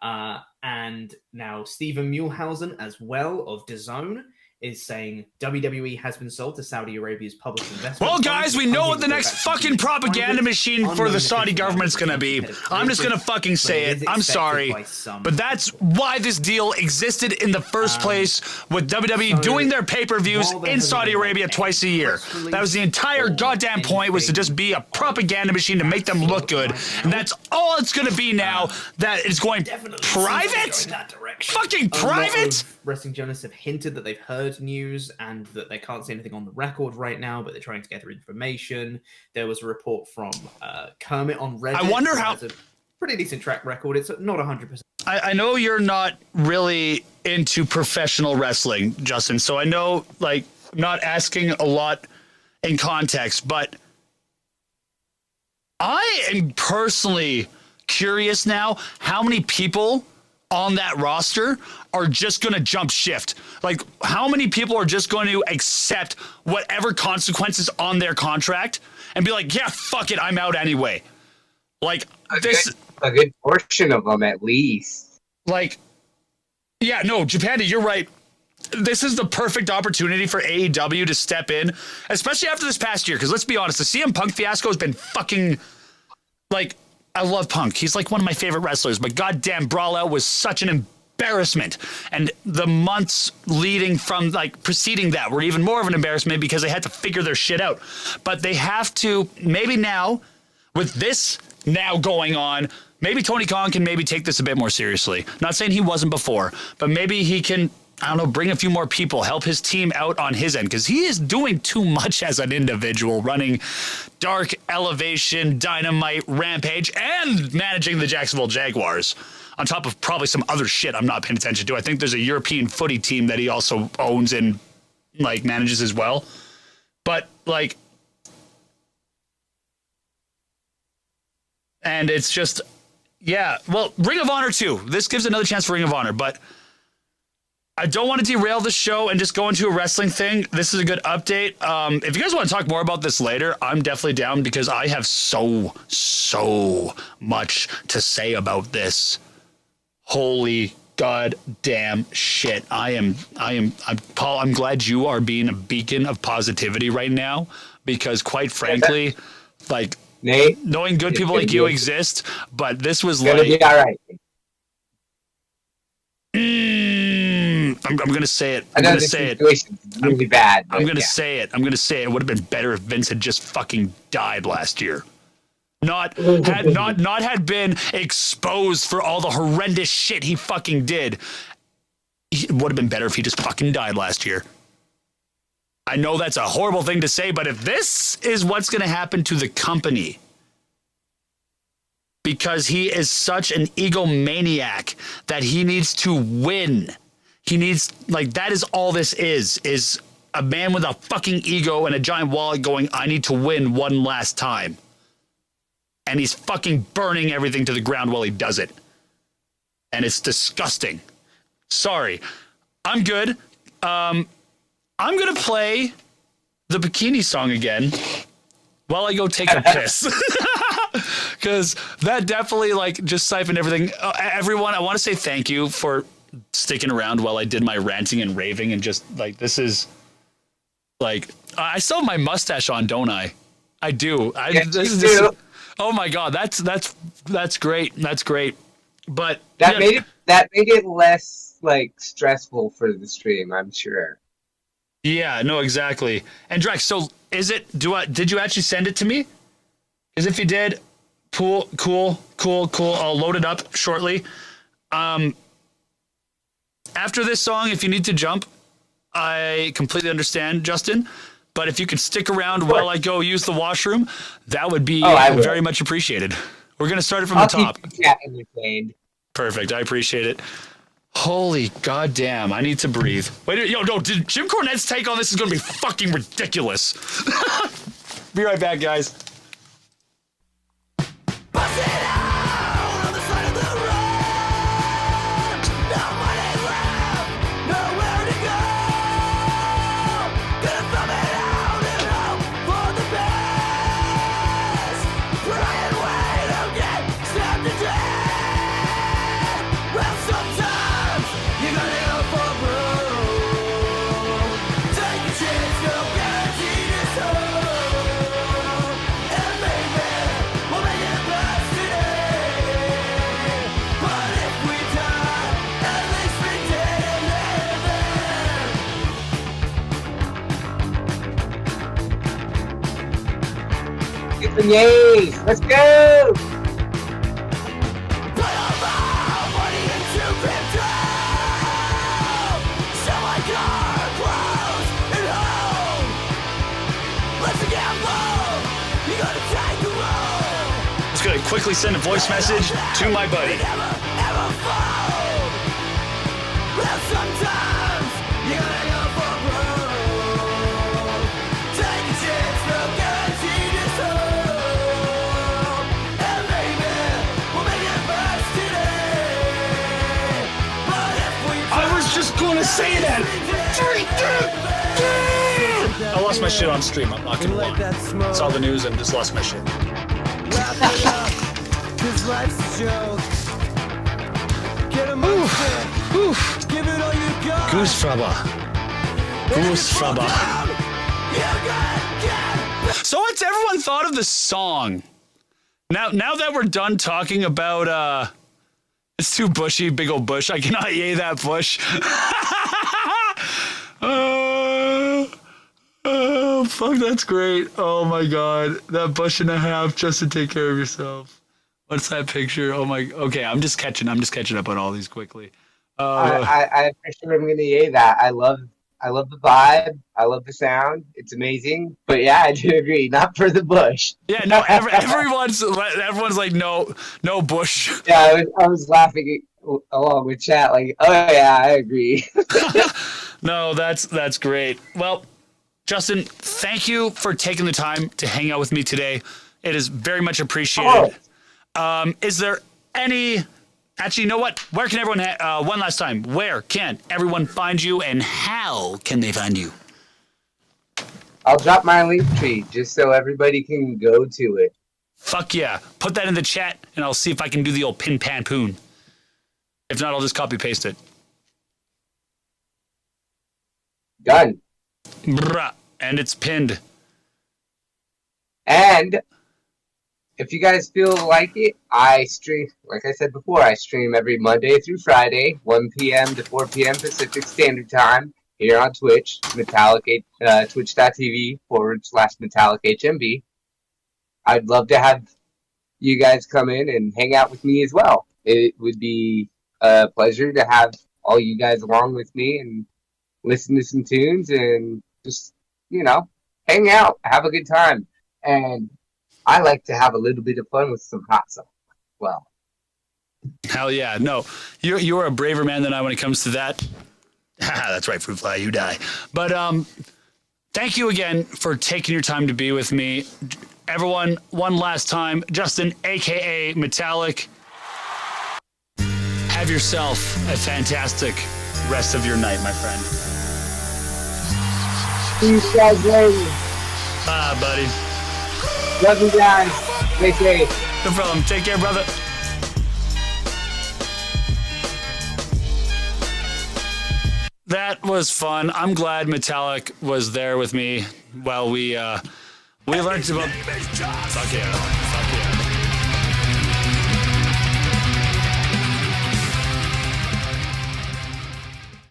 And now Stephen Muehlhausen as well of DAZN is saying WWE has been sold to Saudi Arabia's public investment. Well, guys, we know what the next fucking propaganda machine for the Saudi government's gonna be. I'm just gonna fucking say it. I'm sorry. But that's why this deal existed in the first place, with WWE doing their pay-per-views in Saudi Arabia twice a year. That was the entire goddamn point, was to just be a propaganda machine to make them look good. And that's all it's gonna be now, that it's going private? Fucking private? Wrestling journalists have hinted that they've heard news and that they can't say anything on the record right now, but they're trying to gather information. There was a report from Kermit on Reddit. I wonder how... Has a pretty decent track record. It's not 100%. I know you're not really into professional wrestling, Justin, so I know, like, I'm not asking a lot in context, but I am personally curious now how many people on that roster are just going to jump shift. Like, how many people are just going to accept whatever consequences on their contract and be like, yeah, fuck it, I'm out anyway. Like, a good portion of them, at least. Like, yeah, no, Japandi, you're right. This is the perfect opportunity for AEW to step in, especially after this past year, because let's be honest, the CM Punk fiasco has been fucking, like, I love Punk. He's like one of my favorite wrestlers, but goddamn, Brawl Out was such an embarrassment. And the months leading from, like, preceding that were even more of an embarrassment because they had to figure their shit out. But they have to, maybe now, with this now going on, maybe Tony Khan can maybe take this a bit more seriously. Not saying he wasn't before, but maybe he can, I don't know, bring a few more people, help his team out on his end, because he is doing too much as an individual, running Dark, Elevation, Dynamite, Rampage, and managing the Jacksonville Jaguars, on top of probably some other shit I'm not paying attention to. I think there's a European footy team that he also owns and, like, manages as well. But, like, and it's just, yeah, well, Ring of Honor too. This gives another chance for Ring of Honor, but I don't want to derail the show and just go into a wrestling thing. This is a good update. If you guys want to talk more about this later, I'm definitely down, because I have so much to say about this. Holy goddamn shit. I'm Paul, I'm glad you are being a beacon of positivity right now, because quite frankly, like, Nate, knowing good people like you exist, but this was gonna be all right. I'm gonna say it. I'm gonna say it. Really bad. I'm gonna say it. I'm gonna say it. It would have been better if Vince had just fucking died last year. Not had been exposed for all the horrendous shit he fucking did. It would have been better if he just fucking died last year. I know that's a horrible thing to say, but if this is what's going to happen to the company, because he is such an egomaniac that he needs to win. He needs, like, that is all this is a man with a fucking ego and a giant wallet going, I need to win one last time. And he's fucking burning everything to the ground while he does it. And it's disgusting. Sorry. I'm good. I'm going to play the Bikini song again while I go take a piss. Because that definitely, like, just siphoned everything. Everyone, I want to say thank you for sticking around while I did my ranting and raving, and just, like, this is, like, I still have my mustache on, don't I? I do. Oh my God, that's great. That's great. But that made it less, like, stressful for the stream, I'm sure. Yeah, no, exactly. And Drex, so did you actually send it to me? Because if you did, cool. I'll load it up shortly. After this song, if you need to jump, I completely understand, Justin. But if you could stick around while I go use the washroom, that would be very much appreciated. We're going to start it from the top. Entertained. Perfect. I appreciate it. Holy goddamn, I need to breathe. Wait, Jim Cornette's take on this is going to be fucking ridiculous. Be right back, guys. some yays. Let's go. Just gonna quickly send a voice message to my buddy. I was just gonna say that. I lost my shit on stream. I'm not gonna lie. Saw the news and just lost my shit. Cause life's a joke. Get a mindset. Give it all you got. Goose frabba. Goose frabba. So what's everyone thought of the song? Now that we're done talking about it's too bushy, big old bush. I cannot yay that bush. Oh, fuck, that's great. Oh my god. That bush and a half just to take care of yourself. What's that picture? Oh my, okay, I'm just catching up on all these quickly. I for sure am gonna yay that. I love the vibe. I love the sound. It's amazing. But yeah, I do agree. Not for the bush. Yeah, no, everyone's like, no bush. Yeah, I was laughing along with chat. Like, oh yeah, I agree. No, that's great. Well, Justin, thank you for taking the time to hang out with me today. It is very much appreciated. Is there any... Actually, you know what? Where can everyone... one last time. Where can everyone find you and how can they find you? I'll drop my link tree just so everybody can go to it. Fuck yeah. Put that in the chat and I'll see if I can do the old pin pan poon. If not, I'll just copy paste it. Done. Bruh. And it's pinned. And if you guys feel like it, I stream, like I said before, I stream every Monday through Friday, 1 p.m. to 4 p.m. Pacific Standard Time here on Twitch, MetalliK, twitch.tv/MetalliKHMB. I'd love to have you guys come in and hang out with me as well. It would be a pleasure to have all you guys along with me and listen to some tunes and just, hang out, have a good time. And I like to have a little bit of fun with some hot sauce as well. Hell yeah. No, you're a braver man than I when it comes to that. That's right, Fruit Fly, you die. But thank you again for taking your time to be with me. Everyone, one last time, Justin, a.k.a. MetalliK, have yourself a fantastic rest of your night, my friend. See you guys later. Bye, buddy. Love you guys. Stay safe. No problem. Take care, brother. That was fun. I'm glad MetalliK was there with me while we learned about... Fuck yeah. Fuck yeah.